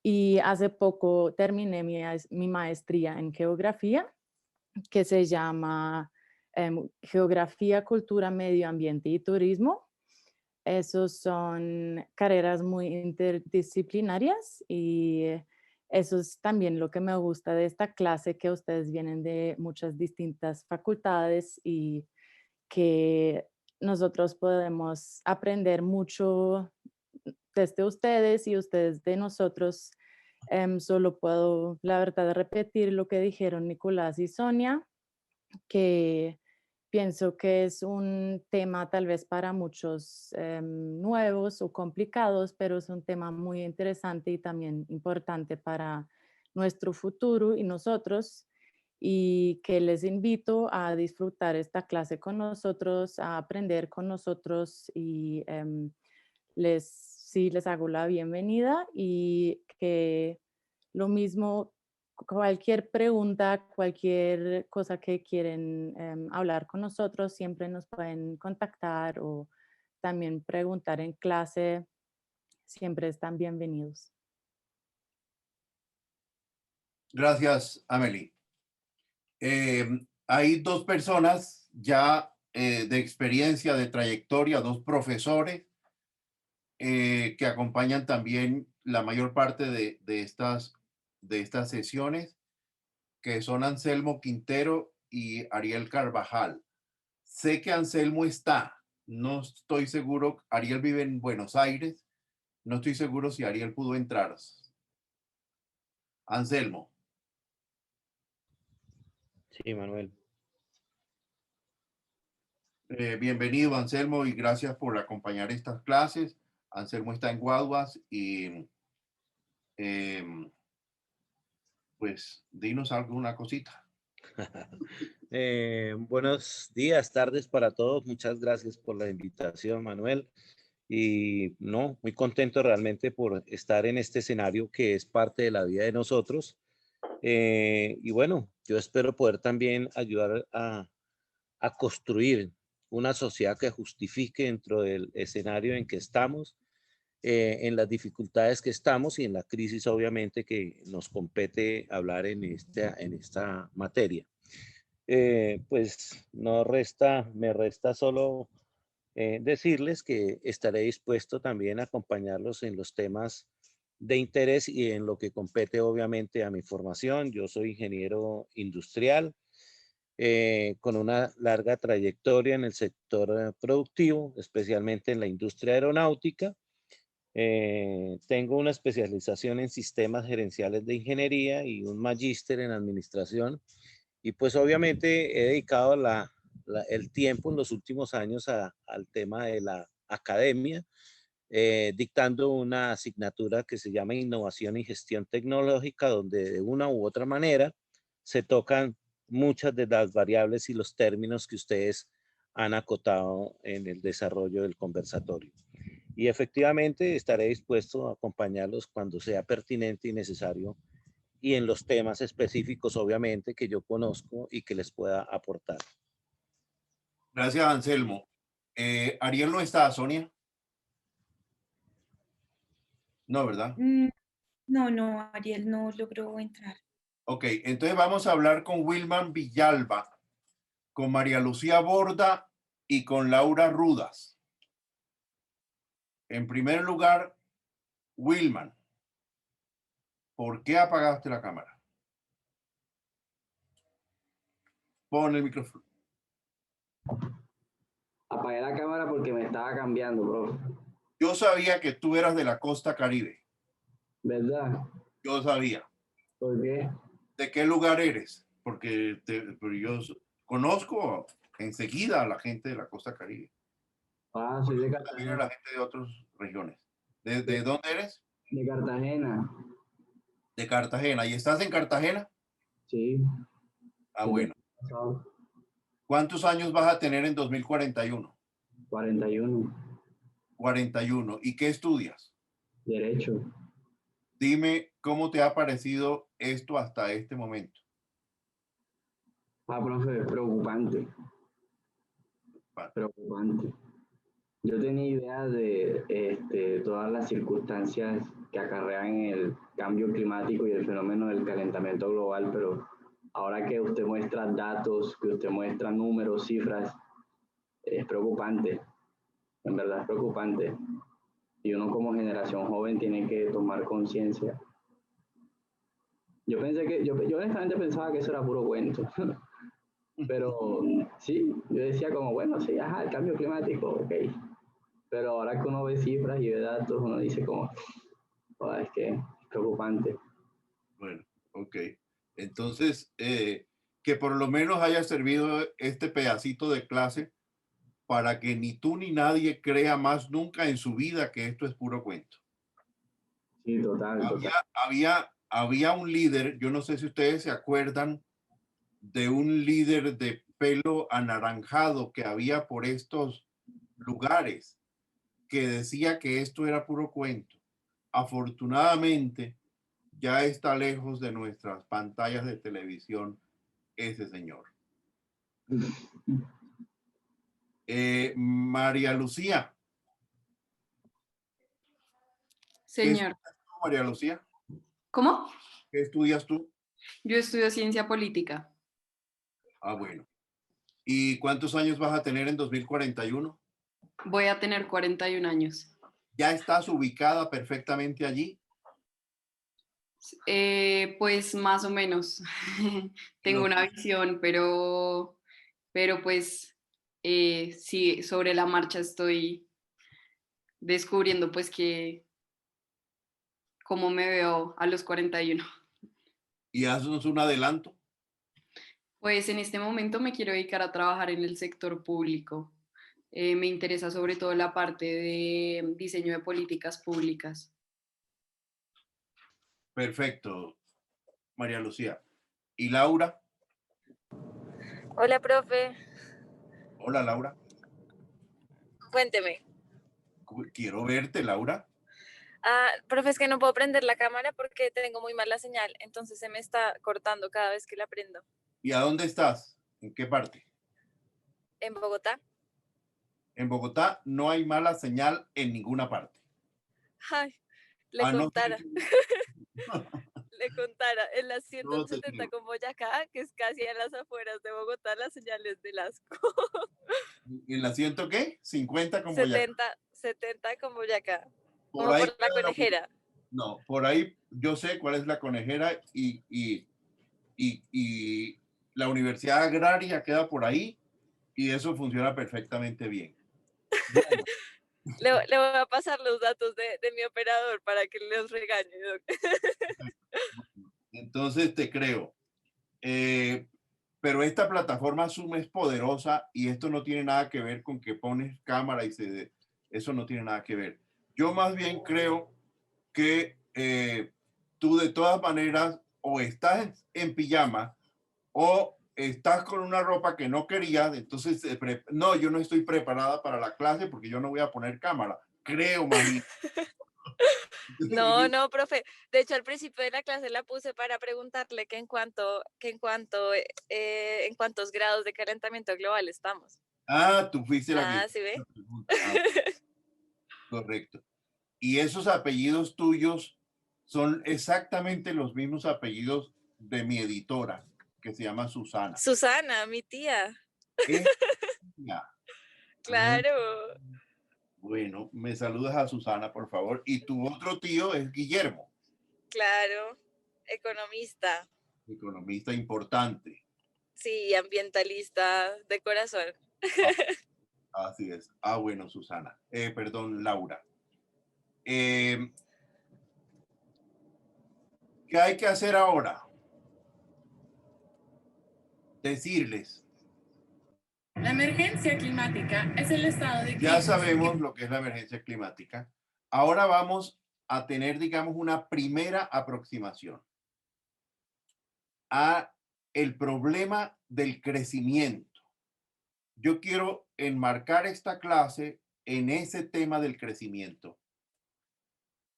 Y hace poco terminé mi maestría en geografía, que se llama Geografía, Cultura, Medio Ambiente y Turismo. Esos son carreras muy interdisciplinarias y eso es también lo que me gusta de esta clase, que ustedes vienen de muchas distintas facultades y que nosotros podemos aprender mucho desde ustedes y ustedes de nosotros. Solo puedo, la verdad, repetir lo que dijeron Nicolás y Sonia, que pienso que es un tema tal vez para muchos nuevos o complicados, pero es un tema muy interesante y también importante para nuestro futuro y nosotros, y que les invito a disfrutar esta clase con nosotros, a aprender con nosotros y sí les hago la bienvenida y que lo mismo, cualquier pregunta, cualquier cosa que quieren hablar con nosotros, siempre nos pueden contactar o también preguntar en clase. Siempre están bienvenidos. Gracias, Amelie. Hay dos personas ya de experiencia, de trayectoria, dos profesores que acompañan también la mayor parte de estas sesiones, que son Anselmo Quintero y Ariel Carvajal. Sé que Anselmo está, no estoy seguro, Ariel vive en Buenos Aires, no estoy seguro si Ariel pudo entrar. Anselmo. Sí, Manuel. Bienvenido, Anselmo, y gracias por acompañar estas clases. Anselmo está en Guaduas y pues dinos alguna cosita. Buenos días, tardes para todos. Muchas gracias por la invitación, Manuel. Y no, muy contento realmente por estar en este escenario que es parte de la vida de nosotros. Y bueno, yo espero poder también ayudar a construir una sociedad que justifique dentro del escenario en que estamos, en las dificultades que estamos y en la crisis obviamente que nos compete hablar en esta materia. Pues me resta solo decirles que estaré dispuesto también a acompañarlos en los temas de interés y en lo que compete obviamente a mi formación. Yo soy ingeniero industrial con una larga trayectoria en el sector productivo, especialmente en la industria aeronáutica. Tengo una especialización en sistemas gerenciales de ingeniería y un magíster en administración. Y pues obviamente he dedicado el tiempo en los últimos años al tema de la academia, dictando una asignatura que se llama Innovación y Gestión Tecnológica, donde de una u otra manera se tocan muchas de las variables y los términos que ustedes han acotado en el desarrollo del conversatorio. Y efectivamente estaré dispuesto a acompañarlos cuando sea pertinente y necesario y en los temas específicos, obviamente, que yo conozco y que les pueda aportar. Gracias, Anselmo. Ariel no está, Sonia. No, ¿verdad? No, Ariel no logró entrar. Ok, entonces vamos a hablar con Wilman Villalba, con María Lucía Borda y con Laura Rudas. En primer lugar, Wilman, ¿por qué apagaste la cámara? Pon el micrófono. Apagué la cámara porque me estaba cambiando, profe. Yo sabía que tú eras de la costa Caribe. ¿Verdad? Yo sabía. ¿Por qué? ¿De qué lugar eres? Porque yo conozco enseguida a la gente de la costa Caribe. Ah, soy de También a Cartagena. la gente de otras regiones. ¿De dónde eres? De Cartagena. De Cartagena. ¿Y estás en Cartagena? Sí. Ah, bueno. ¿Cuántos años vas a tener en 2041? 41. 41. ¿Y qué estudias? Derecho. Dime cómo te ha parecido esto hasta este momento. Ah, profe, preocupante. Preocupante. Yo tenía idea de todas las circunstancias que acarrean el cambio climático y el fenómeno del calentamiento global, pero ahora que usted muestra datos, que usted muestra números, cifras, es preocupante. En verdad es preocupante. Y uno como generación joven tiene que tomar conciencia. Yo honestamente pensaba que eso era puro cuento. Pero sí, yo decía como, bueno, sí, ajá, el cambio climático, ok. Pero ahora que uno ve cifras y ve datos, uno dice como, oh, es que es preocupante. Bueno, ok. Entonces, que por lo menos haya servido este pedacito de clase para que ni tú ni nadie crea más nunca en su vida que esto es puro cuento. Sí, total. Había un líder, yo no sé si ustedes se acuerdan de un líder de pelo anaranjado que había por estos lugares que decía que esto era puro cuento. Afortunadamente, ya está lejos de nuestras pantallas de televisión ese señor. María Lucía. Señor. María Lucía. ¿Cómo? ¿Qué estudias tú? Yo estudio ciencia política. Ah, bueno. ¿Y cuántos años vas a tener en 2041? Voy a tener 41 años. ¿Ya estás ubicada perfectamente allí? Pues más o menos. Tengo una visión, pero pues sí, sobre la marcha estoy descubriendo pues que cómo me veo a los 41. ¿Y haznos un adelanto? Pues en este momento me quiero dedicar a trabajar en el sector público. Me interesa sobre todo la parte de diseño de políticas públicas. Perfecto, María Lucía. ¿Y Laura? Hola, profe. Hola, Laura. Cuénteme. Quiero verte, Laura. Profe, es que no puedo prender la cámara porque tengo muy mala señal, entonces se me está cortando cada vez que la prendo. ¿Y a dónde estás? ¿En qué parte? En Bogotá. En Bogotá no hay mala señal en ninguna parte. Ay, le No, contara. Le contara, en la 170 con Boyacá, que es casi a las afueras de Bogotá, las señales del asco. ¿En la ciento qué? 50 con Boyacá. 70 con Boyacá. Por Como ahí por la Conejera. No, por ahí yo sé cuál es la Conejera y La Universidad Agraria queda por ahí y eso funciona perfectamente bien. Bueno, Le voy a pasar los datos de mi operador para que los regañe, Doc. entonces te creo. Pero esta plataforma Zoom es poderosa y esto no tiene nada que ver con que pones cámara y eso no tiene nada que ver. Yo más bien creo que tú de todas maneras o estás en pijama o estás con una ropa que no querías, entonces no, yo no estoy preparada para la clase porque yo no voy a poner cámara. Creo más bien. No, profe. De hecho, al principio de la clase la puse para preguntarle en cuántos grados de calentamiento global estamos. Ah, tú fuiste la que... ¿Sí ve? Ah, correcto. Y esos apellidos tuyos son exactamente los mismos apellidos de mi editora, que se llama Susana. Susana, mi tía. Ya. Claro. Bueno, me saludas a Susana, por favor. Y tu otro tío es Guillermo. Claro. Economista. Economista importante. Sí, ambientalista de corazón. Así es. Ah, bueno, Susana. Perdón, Laura. ¿Qué hay que hacer ahora? Decirles. La emergencia climática es el estado de crisis. Ya sabemos lo que es la emergencia climática. Ahora vamos a tener, digamos, una primera aproximación a el problema del crecimiento. Yo quiero enmarcar esta clase en ese tema del crecimiento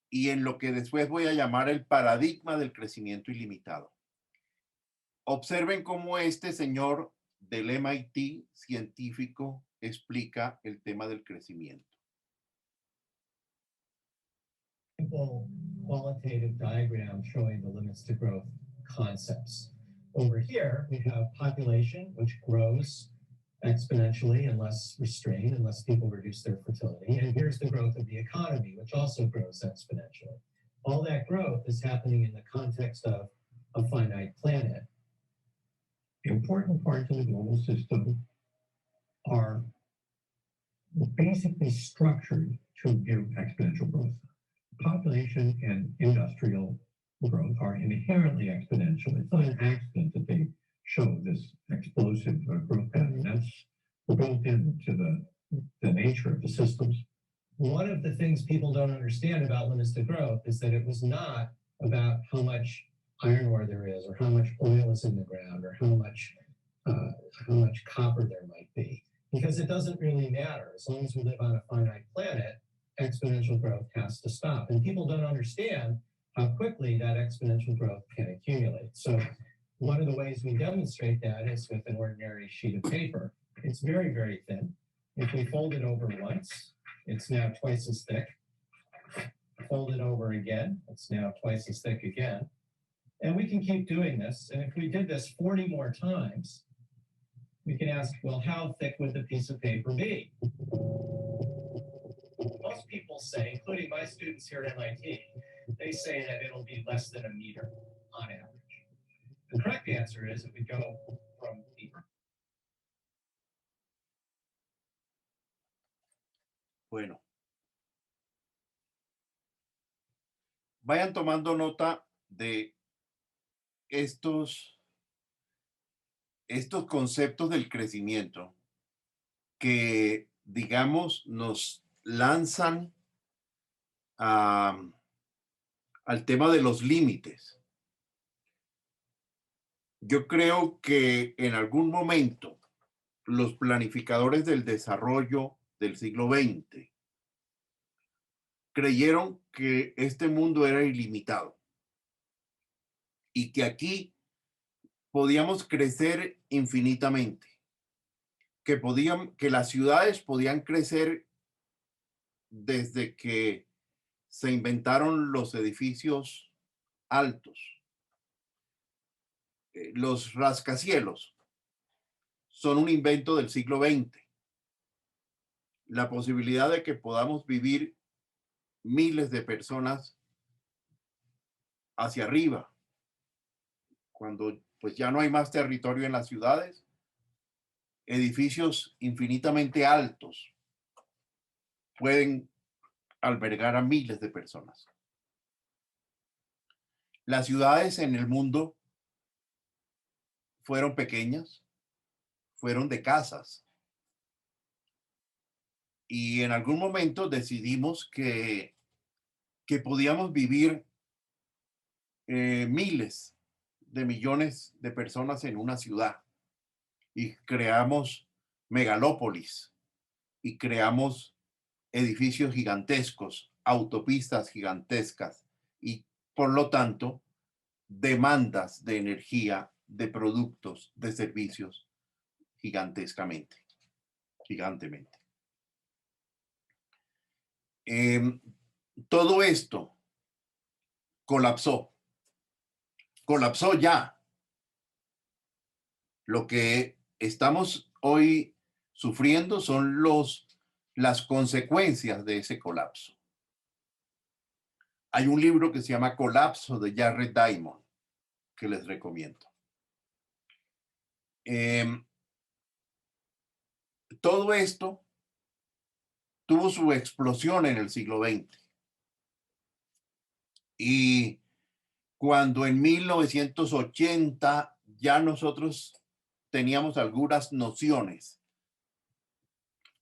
y en lo que después voy a llamar el paradigma del crecimiento ilimitado. Observen cómo este señor del MIT científico explica el tema del crecimiento. Simple qualitative diagram showing the limits to growth concepts. Over here, we have population, which grows exponentially unless restrained, unless people reduce their fertility. And here's the growth of the economy, which also grows exponentially. All that growth is happening in the context of a finite planet. Important parts of the global system are basically structured to give exponential growth. Population and industrial growth are inherently exponential. It's not an accident that they show this explosive growth pattern. That's built into the nature of the systems. One of the things people don't understand about limits to growth is that it was not about how much iron ore there is, or how much oil is in the ground, or how much copper there might be, because it doesn't really matter. As long as we live on a finite planet, exponential growth has to stop. And people don't understand how quickly that exponential growth can accumulate. So one of the ways we demonstrate that is with an ordinary sheet of paper. It's very, very thin. If we fold it over once, it's now twice as thick. Fold it over again, it's now twice as thick again. And we can keep doing this. And if we did this 40 more times, we can ask, well, how thick would the piece of paper be? Most people say, including my students here at MIT, they say that it'll be less than a meter on average. The correct answer is it would go from deeper. Bueno. Vayan tomando nota de estos conceptos del crecimiento que, digamos, nos lanzan al tema de los límites. Yo creo que en algún momento los planificadores del desarrollo del siglo XX creyeron que este mundo era ilimitado y que aquí podíamos crecer infinitamente, que las ciudades podían crecer desde que se inventaron los edificios altos. Los rascacielos son un invento del siglo XX. La posibilidad de que podamos vivir miles de personas hacia arriba, cuando pues ya no hay más territorio en las ciudades, edificios infinitamente altos pueden albergar a miles de personas. Las ciudades en el mundo fueron pequeñas, fueron de casas. Y en algún momento decidimos que podíamos vivir miles de millones de personas en una ciudad. Y creamos megalópolis y creamos edificios gigantescos, autopistas gigantescas y, por lo tanto, demandas de energía, de productos, de servicios gigantemente. Todo esto colapsó ya. Lo que estamos hoy sufriendo son las consecuencias de ese colapso. Hay un libro que se llama Colapso de Jared Diamond, que les recomiendo. Todo esto tuvo su explosión en el siglo XX. Y cuando en 1980 ya nosotros teníamos algunas nociones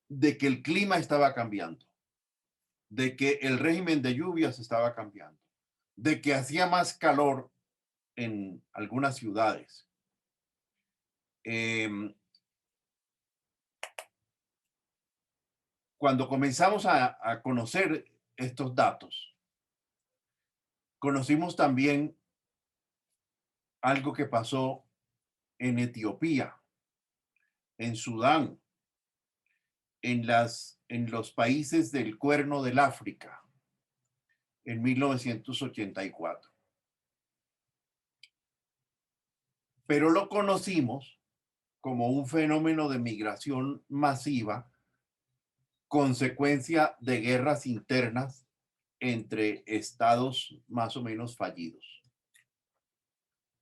de que el clima estaba cambiando, de que el régimen de lluvias estaba cambiando, de que hacía más calor en algunas ciudades. Cuando comenzamos a conocer estos datos, conocimos también algo que pasó en Etiopía, en Sudán, en los países del Cuerno del África, en 1984. Pero lo conocimos como un fenómeno de migración masiva, consecuencia de guerras internas entre estados más o menos fallidos.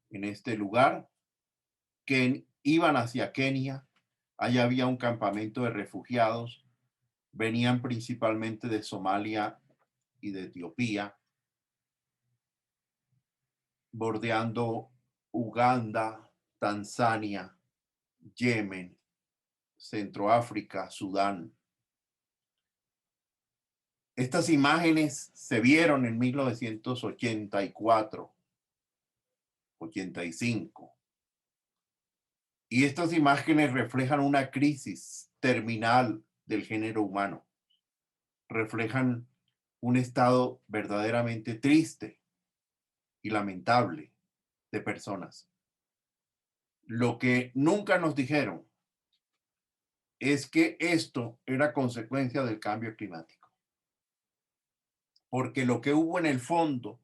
En este lugar, que iban hacia Kenia, allá había un campamento de refugiados, venían principalmente de Somalia y de Etiopía, bordeando Uganda, Tanzania, Yemen, Centroáfrica, Sudán. Estas imágenes se vieron en 1984, 85. Y estas imágenes reflejan una crisis terminal del género humano. Reflejan un estado verdaderamente triste y lamentable de personas. Lo que nunca nos dijeron es que esto era consecuencia del cambio climático. Porque lo que hubo en el fondo,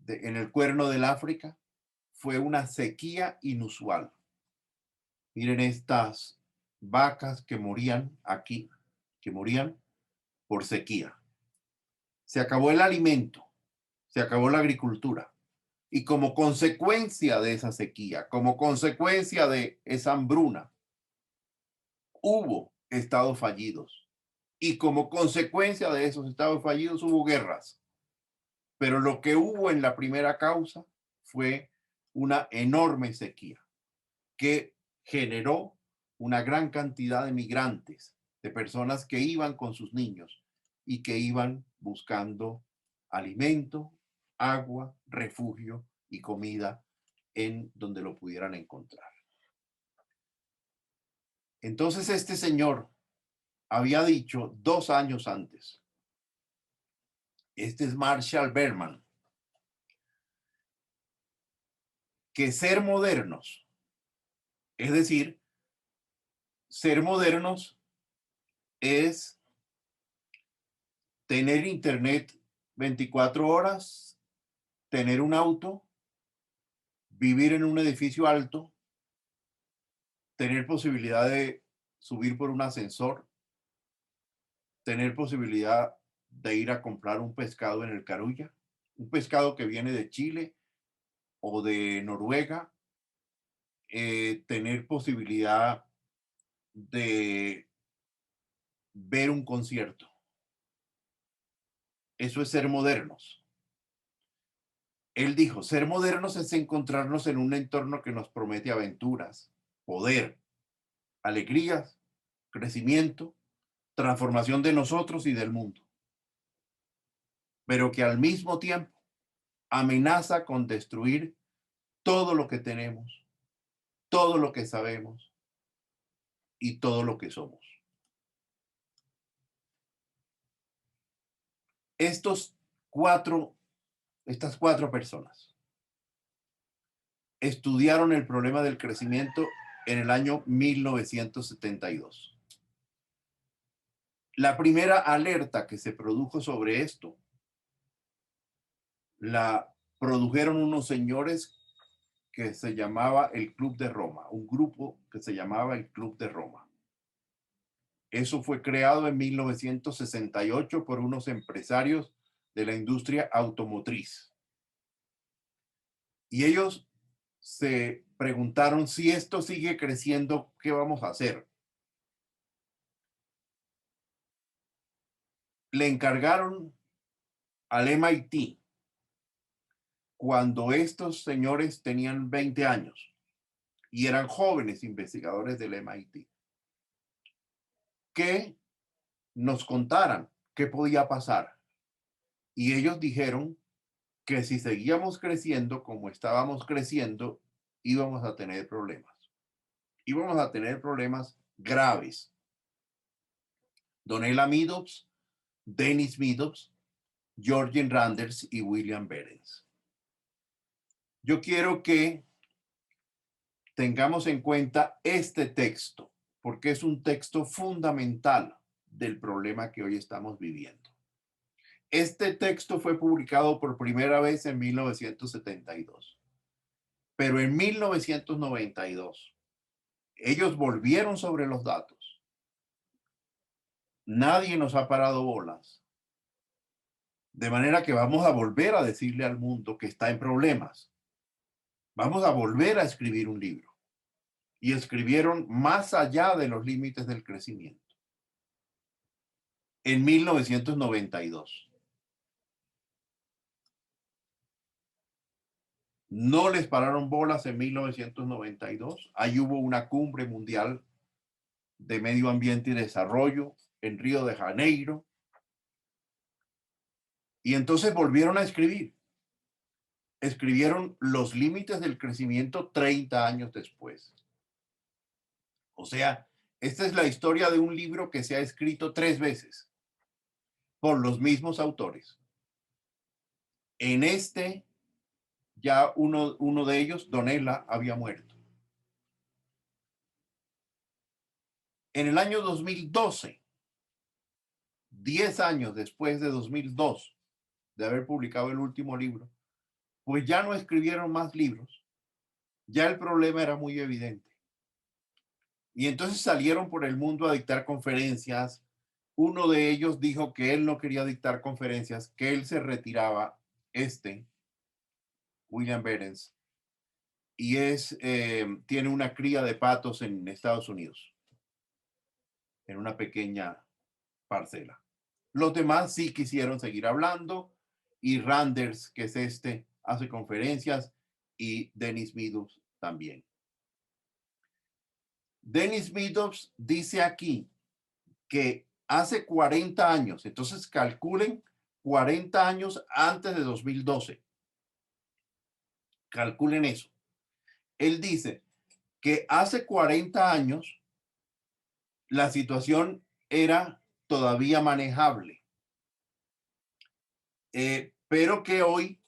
en el Cuerno del África, fue una sequía inusual. Miren estas vacas que morían aquí, que morían por sequía. Se acabó el alimento, se acabó la agricultura. Y como consecuencia de esa sequía, como consecuencia de esa hambruna, hubo estados fallidos. Y como consecuencia de esos estados fallidos hubo guerras. Pero lo que hubo en la primera causa fue una enorme sequía que generó una gran cantidad de migrantes, de personas que iban con sus niños y que iban buscando alimento, agua, refugio y comida en donde lo pudieran encontrar. Entonces este señor había dicho 2 años antes, este es Marshall Berman, que ser modernos, es decir, ser modernos es tener internet 24 horas, tener un auto, vivir en un edificio alto, tener posibilidad de subir por un ascensor, tener posibilidad de ir a comprar un pescado en el Carulla, un pescado que viene de Chile o de Noruega tener posibilidad de ver un concierto. Eso es ser modernos. Él dijo, ser modernos es encontrarnos en un entorno que nos promete aventuras, poder, alegrías, crecimiento, transformación de nosotros y del mundo, pero que al mismo tiempo amenaza con destruir todo lo que tenemos, todo lo que sabemos y todo lo que somos. Estas cuatro personas estudiaron el problema del crecimiento en el año 1972. La primera alerta que se produjo sobre esto la produjeron unos señores que se llamaba el Club de Roma, un grupo que se llamaba el Club de Roma. Eso fue creado en 1968 por unos empresarios de la industria automotriz. Y ellos se preguntaron, si esto sigue creciendo, ¿qué vamos a hacer? Le encargaron al MIT, cuando estos señores tenían 20 años y eran jóvenes investigadores del MIT, que nos contaran qué podía pasar. Y ellos dijeron que si seguíamos creciendo como estábamos creciendo, íbamos a tener problemas. Íbamos a tener problemas graves. Donella Meadows, Dennis Meadows, Georgine Randers y William Behrens. Yo quiero que tengamos en cuenta este texto, porque es un texto fundamental del problema que hoy estamos viviendo. Este texto fue publicado por primera vez en 1972, pero en 1992 ellos volvieron sobre los datos. Nadie nos ha parado bolas. De manera que vamos a volver a decirle al mundo que está en problemas. Vamos a volver a escribir un libro. Y escribieron más allá de los límites del crecimiento. En 1992. No les pararon bolas en 1992. Ahí hubo una cumbre mundial de medio ambiente y desarrollo en Río de Janeiro. Y entonces volvieron a escribir. Escribieron los límites del crecimiento 30 años después. O sea, esta es la historia de un libro que se ha escrito 3 veces por los mismos autores. En este, ya uno de ellos, Donella, había muerto. En el año 2012, 10 años después de 2002, de haber publicado el último libro, pues ya no escribieron más libros. Ya el problema era muy evidente. Y entonces salieron por el mundo a dictar conferencias. Uno de ellos dijo que él no quería dictar conferencias, que él se retiraba, William Behrens, y tiene una cría de patos en Estados Unidos, en una pequeña parcela. Los demás sí quisieron seguir hablando, y Randers, que es hace conferencias, y Dennis Meadows también. Dennis Meadows dice aquí que hace 40 años, entonces calculen 40 años antes de 2012. Calculen eso. Él dice que hace 40 años la situación era todavía manejable, pero que hoy,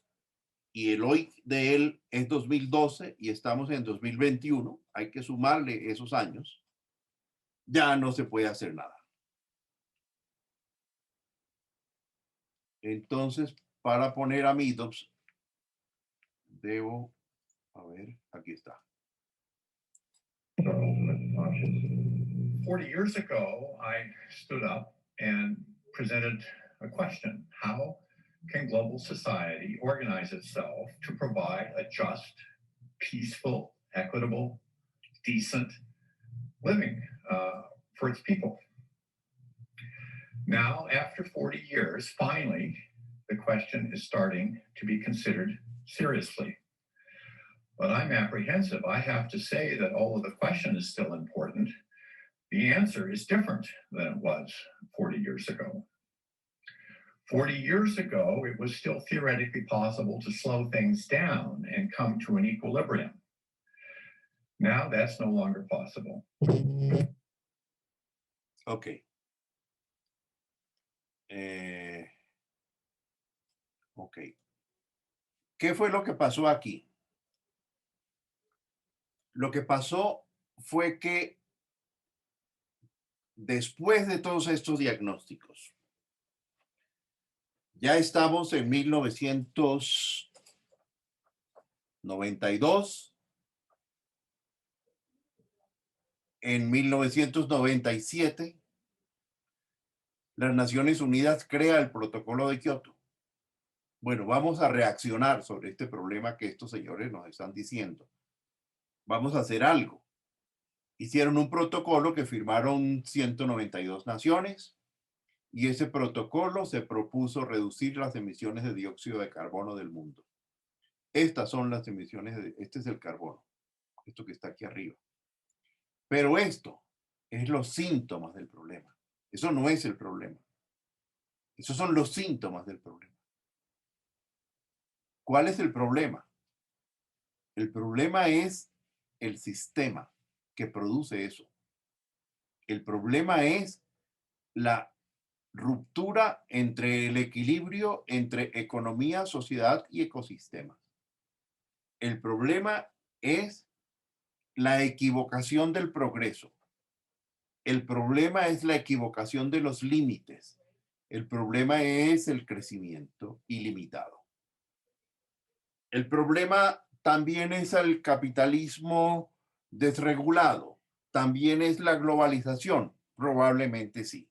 y el hoy de él es 2012 y estamos en 2021, hay que sumarle esos años, ya no se puede hacer nada. Entonces, para poner a Meadows, a ver, aquí está. 40 years ago, I stood up and presented a question. How can global society organize itself to provide a just, peaceful, equitable, decent living for its people? Now, after 40 years, finally, the question is starting to be considered seriously. But I'm apprehensive. I have to say that although the question is still important, the answer is different than it was 40 years ago. 40 years ago, it was still theoretically possible to slow things down and come to an equilibrium. Now that's no longer possible. Ok. Ok. ¿Qué fue lo que pasó aquí? Lo que pasó fue que después de todos estos diagnósticos, ya estamos en 1992, en 1997, las Naciones Unidas crea el Protocolo de Kioto. Bueno, vamos a reaccionar sobre este problema que estos señores nos están diciendo. Vamos a hacer algo. Hicieron un protocolo que firmaron 192 naciones y ese protocolo se propuso reducir las emisiones de dióxido de carbono del mundo. Estas son las emisiones, este es el carbono, esto que está aquí arriba. Pero esto es los síntomas del problema. Eso no es el problema. Esos son los síntomas del problema. ¿Cuál es el problema? El problema es el sistema que produce eso. El problema es la ruptura entre el equilibrio entre economía, sociedad y ecosistemas. El problema es la equivocación del progreso. El problema es la equivocación de los límites. El problema es el crecimiento ilimitado. El problema también es el capitalismo desregulado. También es la globalización. Probablemente sí.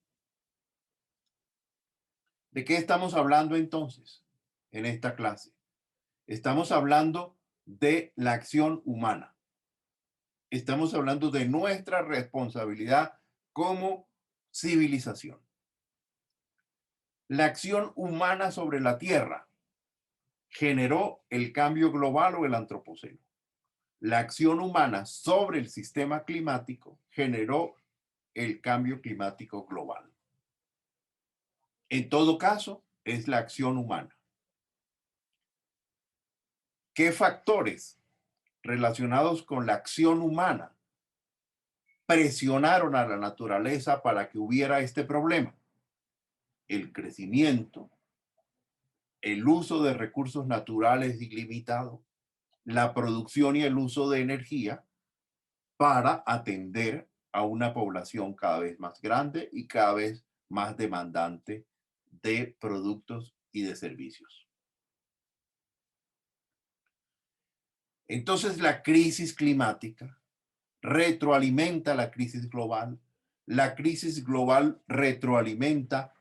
¿De qué estamos hablando entonces en esta clase? Estamos hablando de la acción humana. Estamos hablando de nuestra responsabilidad como civilización. La acción humana sobre la Tierra generó el cambio global o el antropoceno. La acción humana sobre el sistema climático generó el cambio climático global. En todo caso, es la acción humana. ¿Qué factores relacionados con la acción humana presionaron a la naturaleza para que hubiera este problema? El crecimiento, el uso de recursos naturales ilimitados, la producción y el uso de energía para atender a una población cada vez más grande y cada vez más demandante de productos y de servicios. Entonces, la crisis climática retroalimenta la crisis global. La crisis global retroalimenta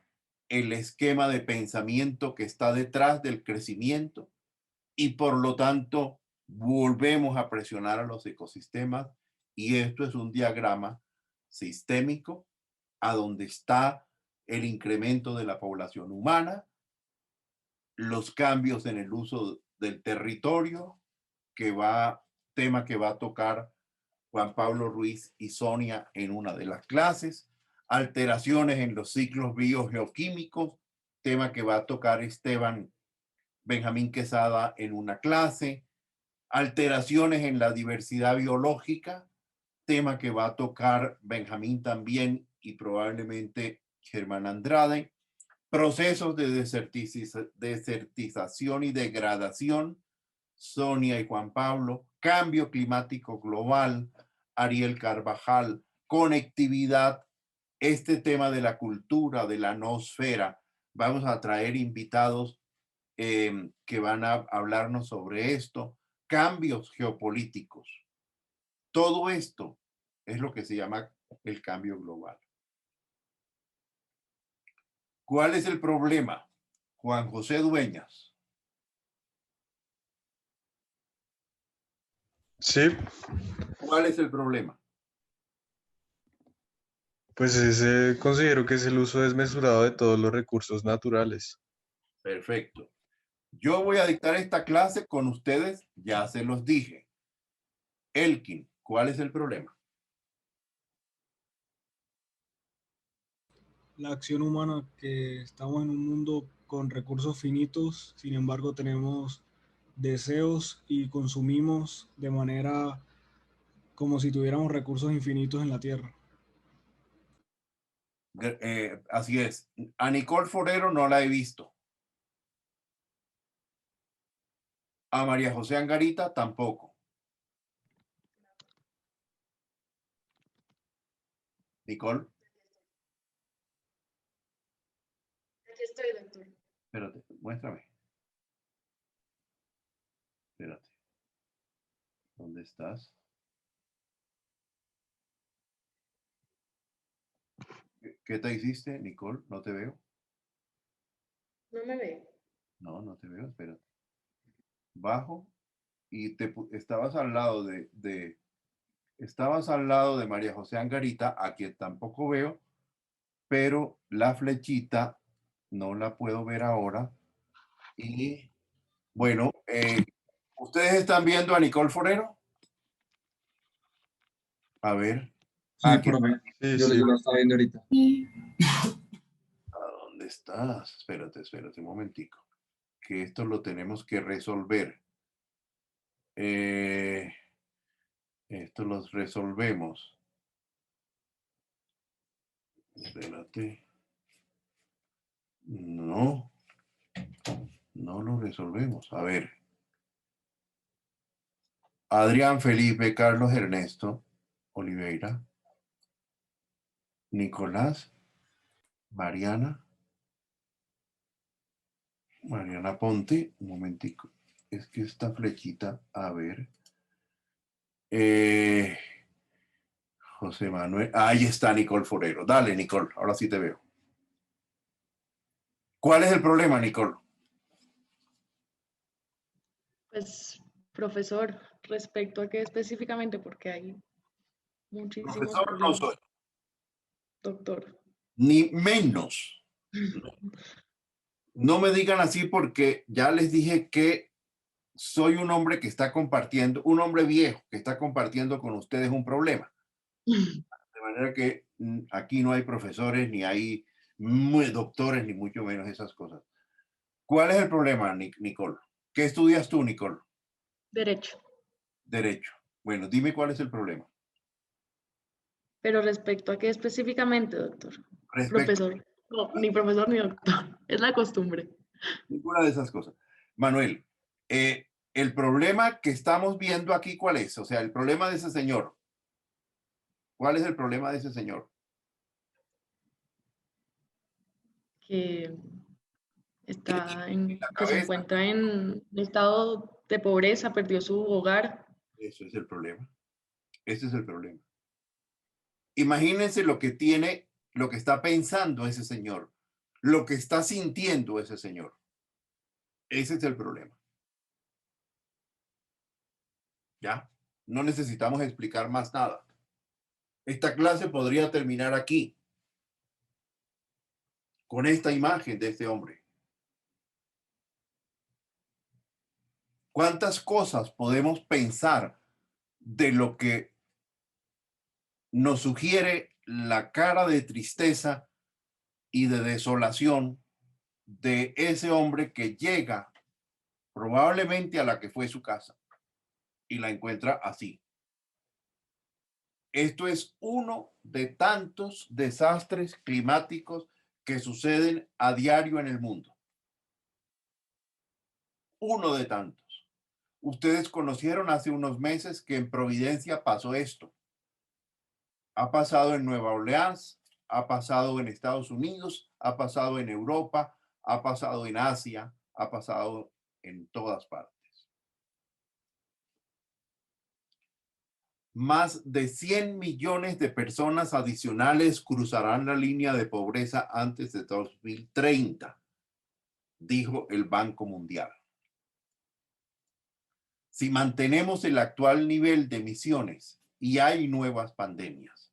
el esquema de pensamiento que está detrás del crecimiento y por lo tanto volvemos a presionar a los ecosistemas y esto es un diagrama sistémico a donde está el incremento de la población humana, los cambios en el uso del territorio, tema que va a tocar Juan Pablo Ruiz y Sonia en una de las clases, alteraciones en los ciclos biogeoquímicos, tema que va a tocar Esteban Benjamín Quesada en una clase, alteraciones en la diversidad biológica, tema que va a tocar Benjamín también y probablemente Germán Andrade, procesos de desertización y degradación, Sonia y Juan Pablo, cambio climático global, Ariel Carvajal, conectividad, este tema de la cultura, de la noosfera. Vamos a traer invitados que van a hablarnos sobre esto, cambios geopolíticos. Todo esto es lo que se llama el cambio global. ¿Cuál es el problema? Juan José Dueñas. Sí, ¿Cuál es el problema? pues ese considero que es el uso desmesurado de todos los recursos naturales. Perfecto. Yo voy a dictar esta clase con ustedes, ya se los dije. Elkin, ¿cuál es el problema? La acción humana, que estamos en un mundo con recursos finitos, sin embargo tenemos deseos y consumimos de manera como si tuviéramos recursos infinitos en la Tierra. Así es. A Nicole Forero no la he visto. A María José Angarita tampoco. Nicole. Aquí estoy, doctor. Espérate, muéstrame. Espérate. ¿Dónde estás? ¿Qué te hiciste, Nicole? No te veo. No me ve. No, no te veo. Espérate. Bajo y estabas al lado estabas al lado de María José Angarita, a quien tampoco veo, pero la flechita no la puedo ver ahora. Y bueno, ¿ustedes están viendo a Nicole Forero? A ver. Sí, Aquí. profe. Yo lo estaba viendo ahorita. ¿A dónde estás? Espérate un momentico. Que esto lo tenemos que resolver. Esto los resolvemos. Espérate. No. No lo resolvemos. A ver. Adrián Felipe, Carlos Ernesto Oliveira, Nicolás, Mariana Ponte, un momentico. Es que esta flechita, a ver. José Manuel, ahí está Nicole Forero. Dale, Nicole, ahora sí te veo. ¿Cuál es el problema, Nicole? Pues, profesor, respecto a qué específicamente, porque hay muchísimos Profesor, no problemas. soy. Doctor. Ni menos. No me digan así porque ya les dije que soy un hombre que está compartiendo, un hombre viejo que está compartiendo con ustedes un problema. De manera que aquí no hay profesores, ni hay doctores, ni mucho menos esas cosas. ¿Cuál es el problema, Nicole? ¿Qué estudias tú, Nicole? Derecho. Derecho. Bueno, dime cuál es el problema. Pero respecto a qué específicamente, doctor. Respecto Profesor. No, ni profesor ni doctor. Es la costumbre. Ninguna de esas cosas. Manuel, el problema que estamos viendo aquí, ¿cuál es? O sea, el problema de ese señor. ¿Cuál es el problema de ese señor? Que que se encuentra en un estado de pobreza, perdió su hogar. Eso es el problema. Ese es el problema. Imagínense lo que tiene, lo que está pensando ese señor, lo que está sintiendo ese señor. Ese es el problema. ¿Ya? No necesitamos explicar más nada. Esta clase podría terminar aquí, con esta imagen de este hombre. ¿Cuántas cosas podemos pensar de lo que nos sugiere la cara de tristeza y de desolación de ese hombre que llega probablemente a la que fue su casa y la encuentra así? Esto es uno de tantos desastres climáticos que suceden a diario en el mundo. Uno de tantos. Ustedes conocieron hace unos meses que en Providencia pasó esto. Ha pasado en Nueva Orleans, ha pasado en Estados Unidos, ha pasado en Europa, ha pasado en Asia, ha pasado en todas partes. Más de 100 millones de personas adicionales cruzarán la línea de pobreza antes de 2030. dijo el Banco Mundial. Si mantenemos el actual nivel de emisiones y hay nuevas pandemias,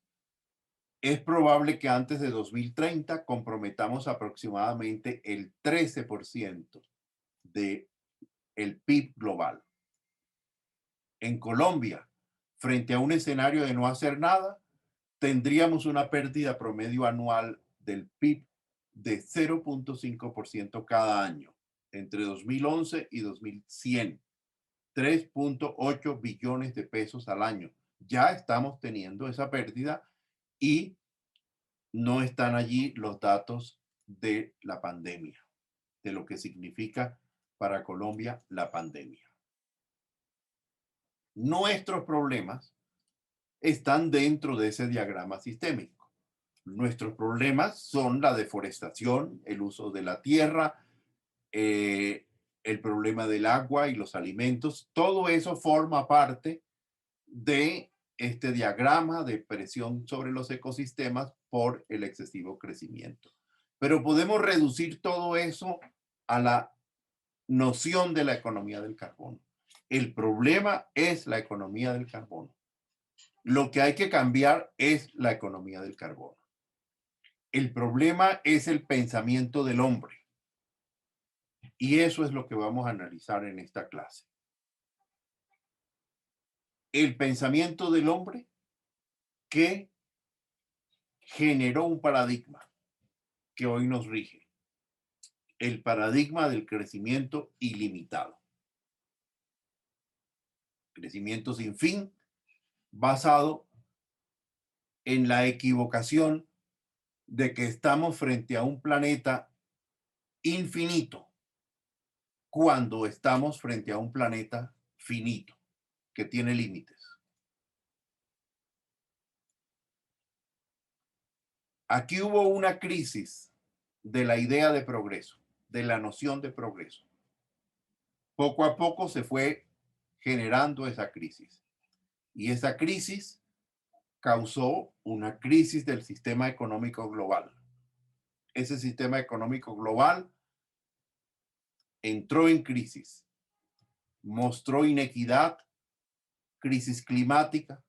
es probable que antes de 2030 comprometamos aproximadamente el 13% del PIB global. En Colombia, frente a un escenario de no hacer nada, tendríamos una pérdida promedio anual del PIB de 0.5% cada año entre 2011 y 2100. 3.8 billones de pesos al año. Ya estamos teniendo esa pérdida y no están allí los datos de la pandemia, de lo que significa para Colombia la pandemia. Nuestros problemas están dentro de ese diagrama sistémico. Nuestros problemas son la deforestación, el uso de la tierra, el problema del agua y los alimentos. Todo eso forma parte de este diagrama de presión sobre los ecosistemas por el excesivo crecimiento. Pero podemos reducir todo eso a la noción de la economía del carbono. El problema es la economía del carbono. Lo que hay que cambiar es la economía del carbono. El problema es el pensamiento del hombre. Y eso es lo que vamos a analizar en esta clase. El pensamiento del hombre que generó un paradigma que hoy nos rige. El paradigma del crecimiento ilimitado. Crecimiento sin fin, basado en la equivocación de que estamos frente a un planeta infinito cuando estamos frente a un planeta finito que tiene límites. Aquí hubo una crisis de la idea de progreso, de la noción de progreso. Poco a poco se fue generando esa crisis. Y esa crisis causó una crisis del sistema económico global. Ese sistema económico global entró en crisis, mostró inequidad, crisis climática,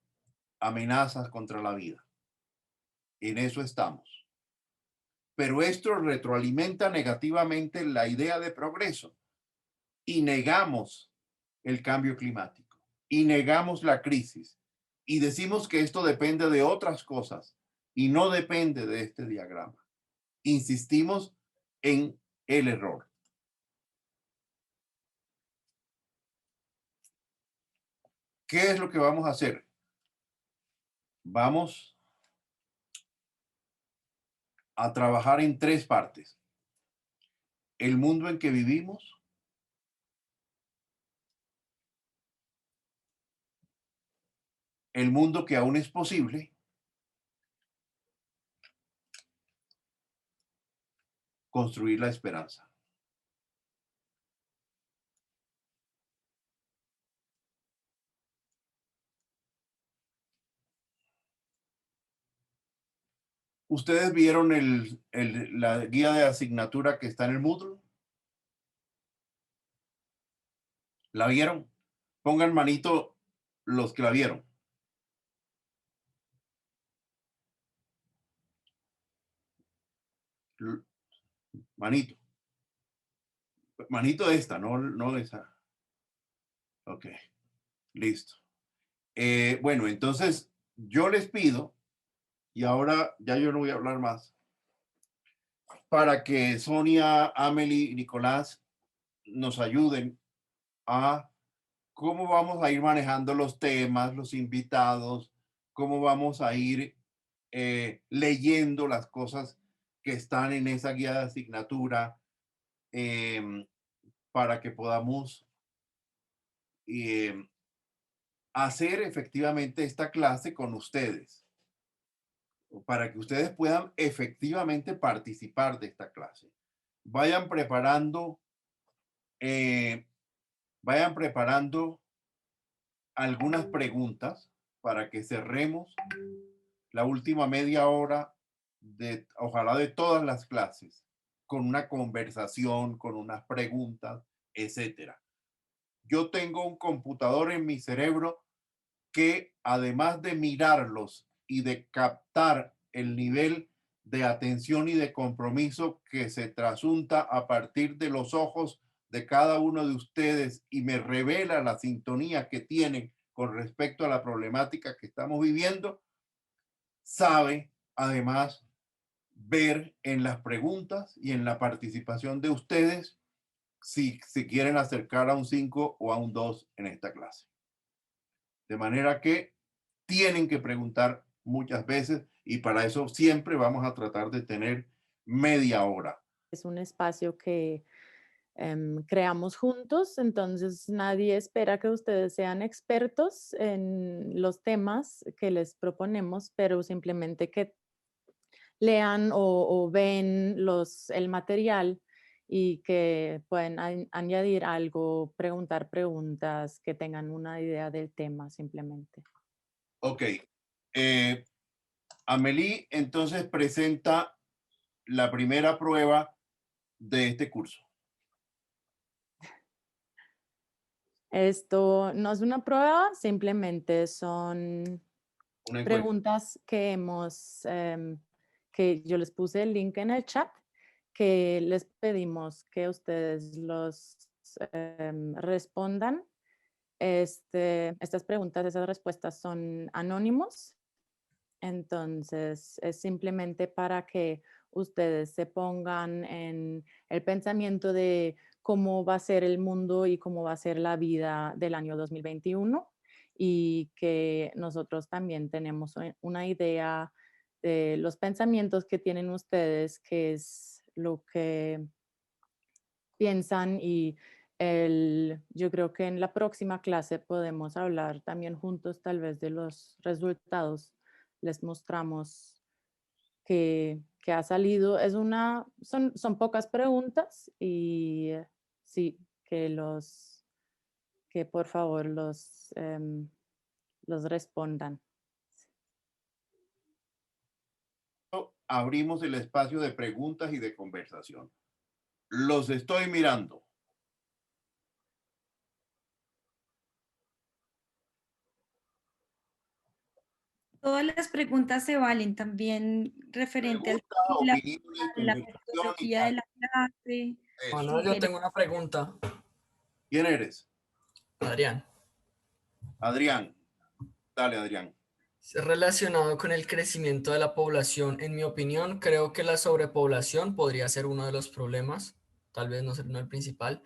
amenazas contra la vida. En eso estamos. Pero esto retroalimenta negativamente la idea de progreso y negamos el cambio climático y negamos la crisis y decimos que esto depende de otras cosas y no depende de este diagrama. Insistimos en el error. ¿Qué es lo que vamos a hacer? Vamos a trabajar en tres partes. El mundo en que vivimos, el mundo que aún es posible, construir la esperanza. ¿Ustedes vieron la guía de asignatura que está en el Moodle? ¿La vieron? Pongan manito los que la vieron. Manito. Manito esta, no esa. Ok, listo. Bueno, entonces yo les pido, y ahora ya yo no voy a hablar más, para que Sonia, Amelie y Nicolás nos ayuden a cómo vamos a ir manejando los temas, los invitados, cómo vamos a ir leyendo las cosas que están en esa guía de asignatura para que podamos hacer efectivamente esta clase con ustedes, para que ustedes puedan efectivamente participar de esta clase. Vayan preparando algunas preguntas para que cerremos la última media hora ojalá de todas las clases con una conversación, con unas preguntas, etcétera. Yo tengo un computador en mi cerebro que, además de mirarlos y de captar el nivel de atención y de compromiso que se trasunta a partir de los ojos de cada uno de ustedes y me revela la sintonía que tienen con respecto a la problemática que estamos viviendo, sabe además ver en las preguntas y en la participación de ustedes si se quieren acercar a un 5 o a un 2 en esta clase. De manera que tienen que preguntar muchas veces y para eso siempre vamos a tratar de tener media hora. Es un espacio que creamos juntos, entonces nadie espera que ustedes sean expertos en los temas que les proponemos, pero simplemente que lean o ven el material y que pueden añadir algo, preguntar preguntas, que tengan una idea del tema simplemente. Ok. Amelie entonces presenta la primera prueba de este curso. Esto no es una prueba, simplemente son preguntas que que yo les puse el link en el chat, que les pedimos que ustedes los respondan. Estas preguntas, esas respuestas son anónimos, entonces es simplemente para que ustedes se pongan en el pensamiento de cómo va a ser el mundo y cómo va a ser la vida del año 2021 y que nosotros también tenemos una idea de los pensamientos que tienen ustedes, qué es lo que piensan y yo creo que en la próxima clase podemos hablar también juntos tal vez de los resultados. Les mostramos que ha salido. Son pocas preguntas y sí, que por favor los respondan. Abrimos el espacio de preguntas y de conversación. Los estoy mirando. Todas las preguntas se valen también referente al tema, la metodología de la clase. Manuel, yo tengo una pregunta. ¿Quién eres? Adrián. Adrián. Dale, Adrián. Relacionado con el crecimiento de la población, en mi opinión, creo que la sobrepoblación podría ser uno de los problemas, tal vez no ser uno el principal,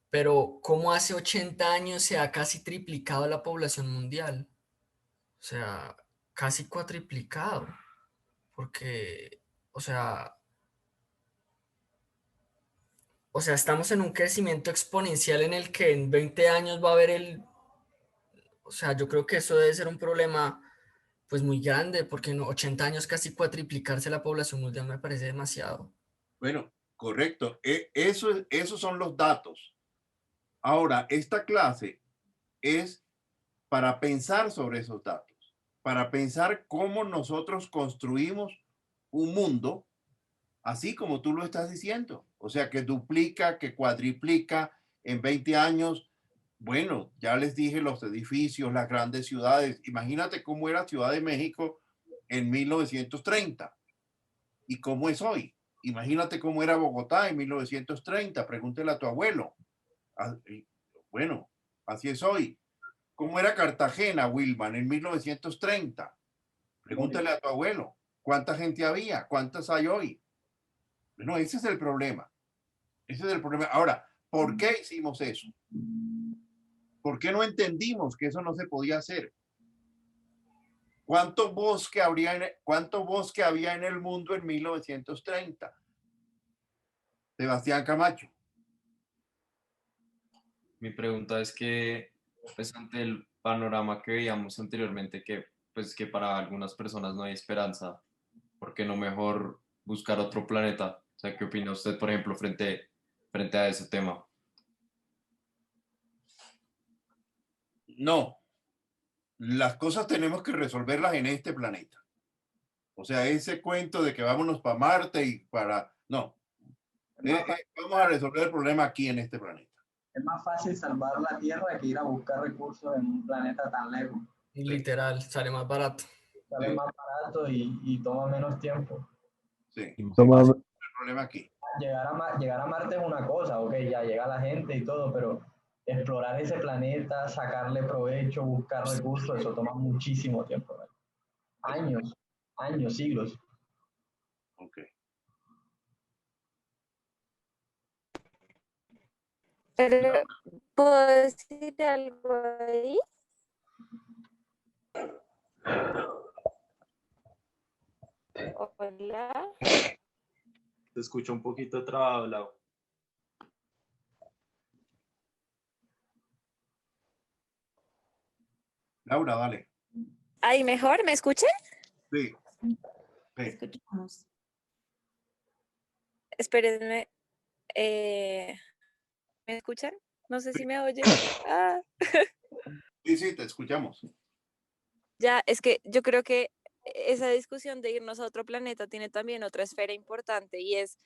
pero ¿cómo hace 80 años se ha casi triplicado la población mundial? O sea, casi cuatriplicado, porque, o sea, estamos en un crecimiento exponencial en el que en 20 años va a haber o sea, yo creo que eso debe ser un problema pues muy grande, porque en 80 años casi cuatriplicarse la población mundial me parece demasiado. Bueno, correcto. Esos son los datos. Ahora, esta clase es para pensar sobre esos datos, para pensar cómo nosotros construimos un mundo, así como tú lo estás diciendo. O sea, que duplica, que cuadriplica en 20 años. Bueno, ya les dije los edificios, las grandes ciudades. Imagínate cómo era Ciudad de México en 1930 y cómo es hoy. Imagínate cómo era Bogotá en 1930. Pregúntele a tu abuelo. Bueno, así es hoy. ¿Cómo era Cartagena, Wilman, en 1930? Pregúntale a tu abuelo. ¿Cuánta gente había? ¿Cuántas hay hoy? Bueno, ese es el problema. Ese es el problema. Ahora, ¿por qué hicimos eso? ¿Por qué no entendimos que eso no se podía hacer? ¿Cuánto bosque había en el mundo en 1930? Sebastián Camacho. Mi pregunta es que, pues ante el panorama que veíamos anteriormente, que pues que para algunas personas no hay esperanza, ¿por qué no mejor buscar otro planeta? O sea, ¿qué opina usted, por ejemplo, frente a ese tema? No, las cosas tenemos que resolverlas en este planeta. O sea, ese cuento de que vámonos para Marte y para... No, Vamos a resolver el problema aquí en este planeta. Es más fácil salvar la Tierra que ir a buscar recursos en un planeta tan lejos. Literal, sale más barato. Sale más barato y toma menos tiempo. Sí. Toma- El problema aquí. Llegar a Marte es una cosa, ok, ya llega la gente y todo, pero explorar ese planeta, sacarle provecho, buscar recursos, eso toma muchísimo tiempo. ¿Verdad? Años, siglos. Ok. Pero, ¿puedo decir algo ahí? Hola. Te escucho un poquito trabado, Lau. Laura, dale. ¿Ahí mejor? ¿Me escuchan? Sí. Escuchamos. Espérenme. ¿Me escuchan? No sé si me oyen. Ah. Sí, te escuchamos. Ya, es que yo creo que esa discusión de irnos a otro planeta tiene también otra esfera importante y es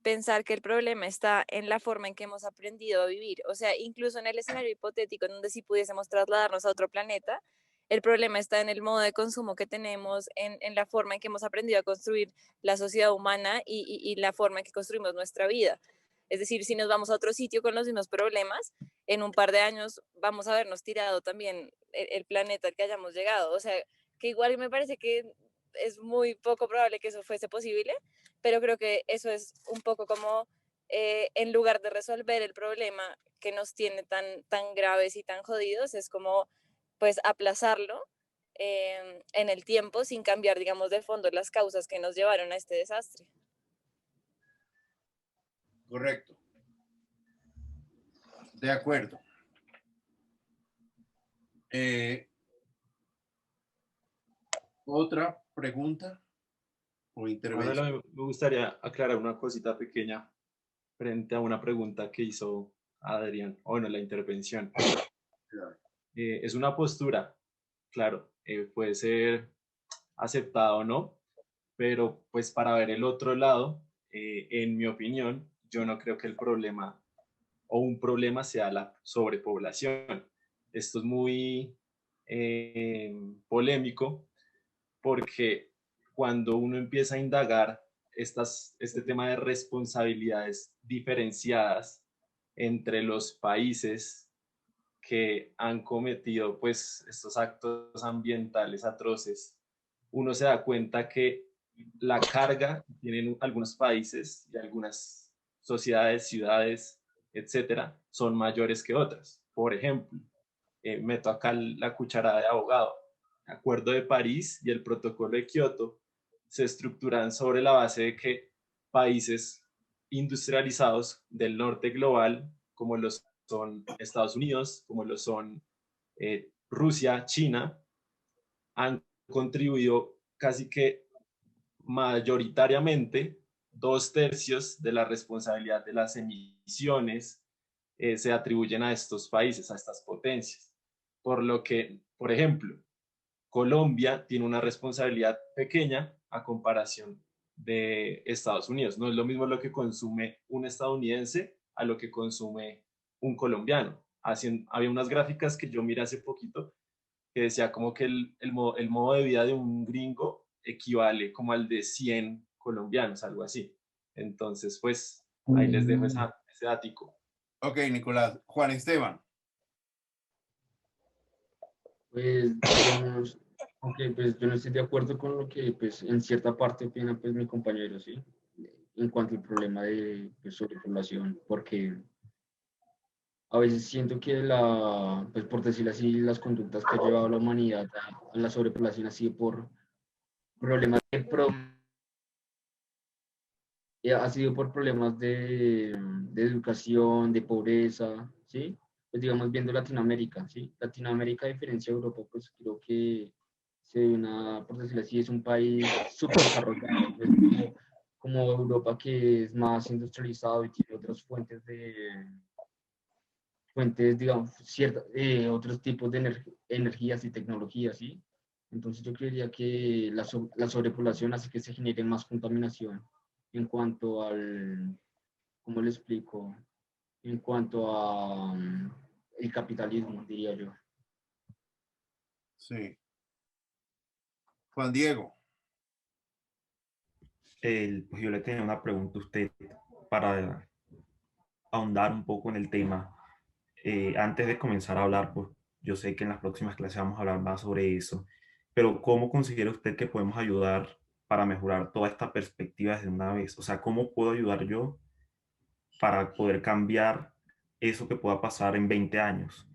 pensar que el problema está en la forma en que hemos aprendido a vivir. O sea, incluso en el escenario hipotético en donde sí pudiésemos trasladarnos a otro planeta, el problema está en el modo de consumo que tenemos, en la forma en que hemos aprendido a construir la sociedad humana y la forma en que construimos nuestra vida. Es decir, si nos vamos a otro sitio con los mismos problemas, en un par de años vamos a habernos tirado también el planeta al que hayamos llegado. O sea, que igual me parece que es muy poco probable que eso fuese posible, pero creo que eso es un poco como, en lugar de resolver el problema que nos tiene tan graves y tan jodidos, es como, pues, aplazarlo en el tiempo sin cambiar, digamos, de fondo las causas que nos llevaron a este desastre. Correcto. De acuerdo. ¿Otra pregunta o intervención? Manuel, me gustaría aclarar una cosita pequeña frente a una pregunta que hizo Adrián, o bueno, la intervención. Es una postura, claro, puede ser aceptada o no, pero pues para ver el otro lado, en mi opinión, yo no creo que el problema o un problema sea la sobrepoblación. Esto es muy polémico porque cuando uno empieza a indagar este tema de responsabilidades diferenciadas entre los países que han cometido pues estos actos ambientales atroces, uno se da cuenta que la carga que tienen algunos países y algunas sociedades, ciudades, etcétera, son mayores que otras. Por ejemplo, meto acá la cucharada de abogado. El Acuerdo de París y el Protocolo de Kioto se estructuran sobre la base de que países industrializados del norte global, como los son Estados Unidos, como lo son Rusia, China, han contribuido casi que mayoritariamente 2/3 de la responsabilidad de las emisiones se atribuyen a estos países, a estas potencias. Por lo que, por ejemplo, Colombia tiene una responsabilidad pequeña a comparación de Estados Unidos. No es lo mismo lo que consume un estadounidense a lo que consume un colombiano. Había unas gráficas que yo miré hace poquito que decía como que el modo de vida de un gringo equivale como al de 100 colombianos, algo así. Entonces, pues, ahí les dejo ese ático. Ok, Nicolás. Juan Esteban. Pues, digamos, aunque pues yo no estoy de acuerdo con lo que pues en cierta parte opina pues mi compañero, ¿sí? En cuanto al problema de pues, sobrepoblación, porque a veces siento que pues por decirlo así, las conductas que ha llevado la humanidad a la sobrepoblación ha sido por problemas ha sido por problemas de educación, de pobreza, ¿sí? Pues digamos, viendo Latinoamérica, ¿sí? Latinoamérica, a diferencia de Europa, pues creo que por decirlo así, es un país súper desarrollado, pues, como Europa, que es más industrializado y tiene otras fuentes, digamos, otros tipos de energías y tecnologías, ¿sí? Entonces yo creería que la sobrepoblación hace que se genere más contaminación en cuanto ¿cómo le explico? En cuanto a el capitalismo, diría yo. Sí. Juan Diego. Pues yo le tenía una pregunta a usted para ahondar un poco en el tema. Antes de comenzar a hablar, pues yo sé que en las próximas clases vamos a hablar más sobre eso, pero ¿cómo considera usted que podemos ayudar para mejorar toda esta perspectiva desde una vez? O sea, ¿cómo puedo ayudar yo para poder cambiar eso que pueda pasar en 20 años?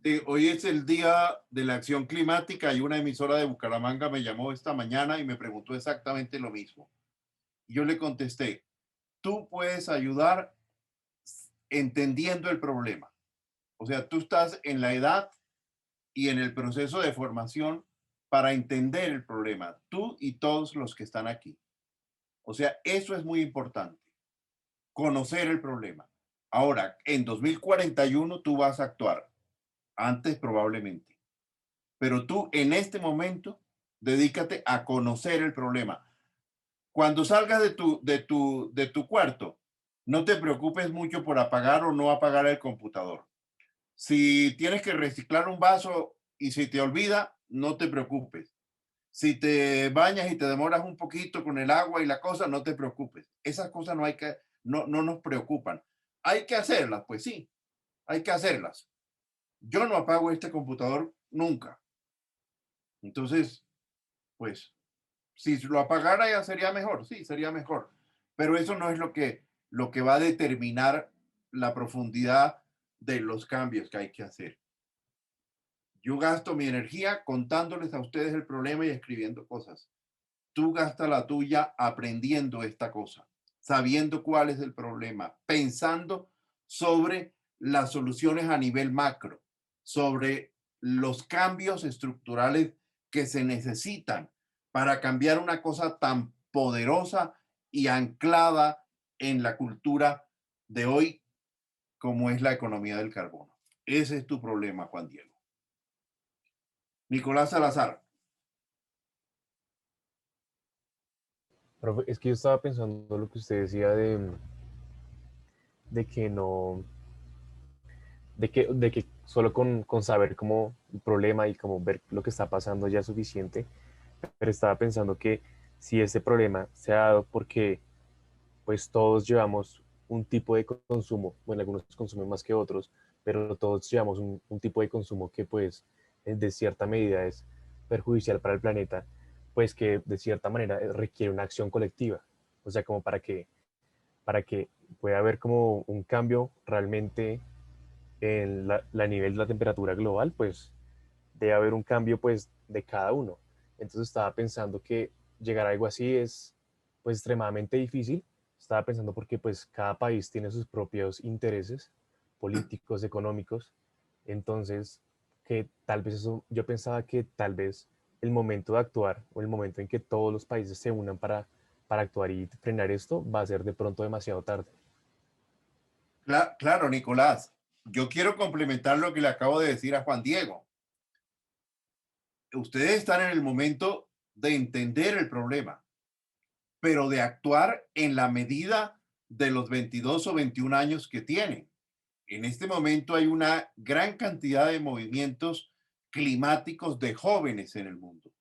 Sí, hoy es el día de la acción climática y una emisora de Bucaramanga me llamó esta mañana y me preguntó exactamente lo mismo. Yo le contesté, tú puedes ayudar entendiendo el problema. O sea, tú estás en la edad y en el proceso de formación para entender el problema, tú y todos los que están aquí. O sea, eso es muy importante, conocer el problema. Ahora, en 2041 tú vas a actuar, antes probablemente, pero tú en este momento dedícate a conocer el problema. Cuando salgas de tu cuarto, no te preocupes mucho por apagar o no apagar el computador. Si tienes que reciclar un vaso y si te olvida, no te preocupes. Si te bañas y te demoras un poquito con el agua y la cosa, no te preocupes. Esas cosas no nos preocupan. Hay que hacerlas, pues sí, hay que hacerlas. Yo no apago este computador nunca. Entonces, pues, si lo apagara ya sería mejor, sí, sería mejor. Pero eso no es lo que va a determinar la profundidad de los cambios que hay que hacer. Yo gasto mi energía contándoles a ustedes el problema y escribiendo cosas. Tú gasta la tuya aprendiendo esta cosa, sabiendo cuál es el problema, pensando sobre las soluciones a nivel macro, sobre los cambios estructurales que se necesitan para cambiar una cosa tan poderosa y anclada en la cultura de hoy como es la economía del carbono. Ese es tu problema, Juan Diego. Nicolás Salazar. Profe, es que yo estaba pensando lo que usted decía de que no, de que solo con saber cómo el problema y como ver lo que está pasando ya es suficiente, pero estaba pensando que si ese problema se ha dado porque pues todos llevamos un tipo de consumo, bueno, algunos consumen más que otros, pero todos llevamos un tipo de consumo que pues de cierta medida es perjudicial para el planeta, pues que de cierta manera requiere una acción colectiva, o sea, como para que pueda haber como un cambio realmente en la nivel de la temperatura global, pues debe haber un cambio pues de cada uno. Entonces estaba pensando que llegar a algo así es pues extremadamente difícil. Estaba pensando porque pues cada país tiene sus propios intereses políticos, económicos. Entonces, que tal vez eso, yo pensaba que tal vez el momento de actuar o el momento en que todos los países se unan para actuar y frenar esto va a ser de pronto demasiado tarde. Claro, Nicolás. Yo quiero complementar lo que le acabo de decir a Juan Diego. Ustedes están en el momento de entender el problema, pero de actuar en la medida de los 22 o 21 años que tienen. En este momento hay una gran cantidad de movimientos climáticos de jóvenes en el mundo.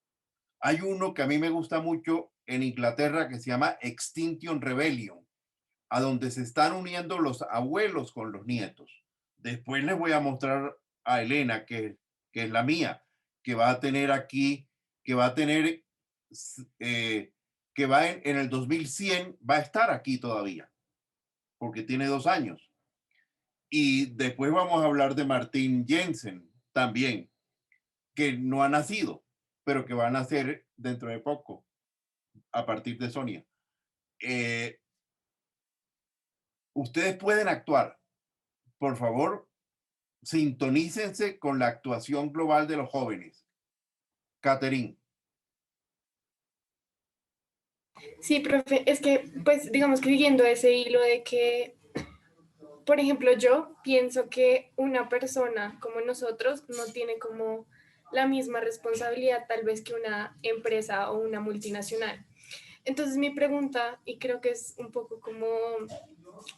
Hay uno que a mí me gusta mucho en Inglaterra que se llama Extinction Rebellion, a donde se están uniendo los abuelos con los nietos. Después les voy a mostrar a Elena, que es la mía, que va a tener aquí, que va a tener, que va en el 2100, va a estar aquí todavía, porque tiene 2 años. Y después vamos a hablar de Martín Jensen también, que no ha nacido, pero que va a nacer dentro de poco, a partir de Sonia. Ustedes pueden actuar. Por favor, sintonícense con la actuación global de los jóvenes. Catherine. Sí, profe, es que, pues, digamos que siguiendo ese hilo de que, por ejemplo, yo pienso que una persona como nosotros no tiene como la misma responsabilidad tal vez que una empresa o una multinacional. Entonces mi pregunta, y creo que es un poco como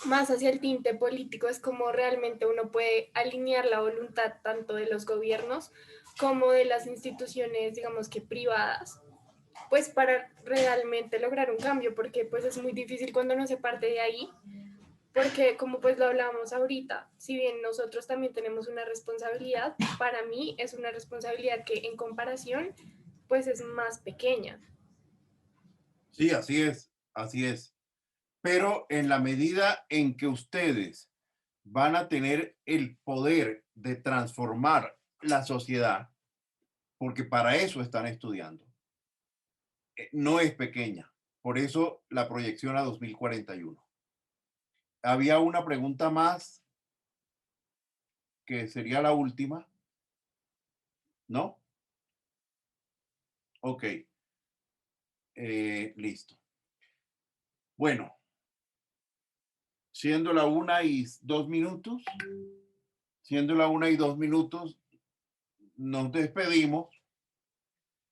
más hacia el tinte político, es cómo realmente uno puede alinear la voluntad tanto de los gobiernos como de las instituciones, digamos que privadas, pues para realmente lograr un cambio, porque pues es muy difícil cuando no se parte de ahí, porque como pues lo hablábamos ahorita, si bien nosotros también tenemos una responsabilidad, para mí es una responsabilidad que en comparación pues es más pequeña. Sí, así es, así es. Pero en la medida en que ustedes van a tener el poder de transformar la sociedad, porque para eso están estudiando, no es pequeña. Por eso la proyección a 2041. Había una pregunta más que sería la última, ¿no? Ok, listo. Bueno, siendo la 1:02, nos despedimos.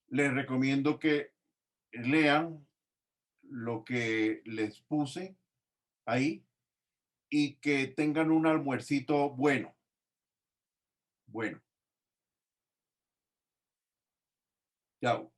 Les recomiendo que lean lo que les puse ahí y que tengan un almuercito bueno. Bueno. Chao.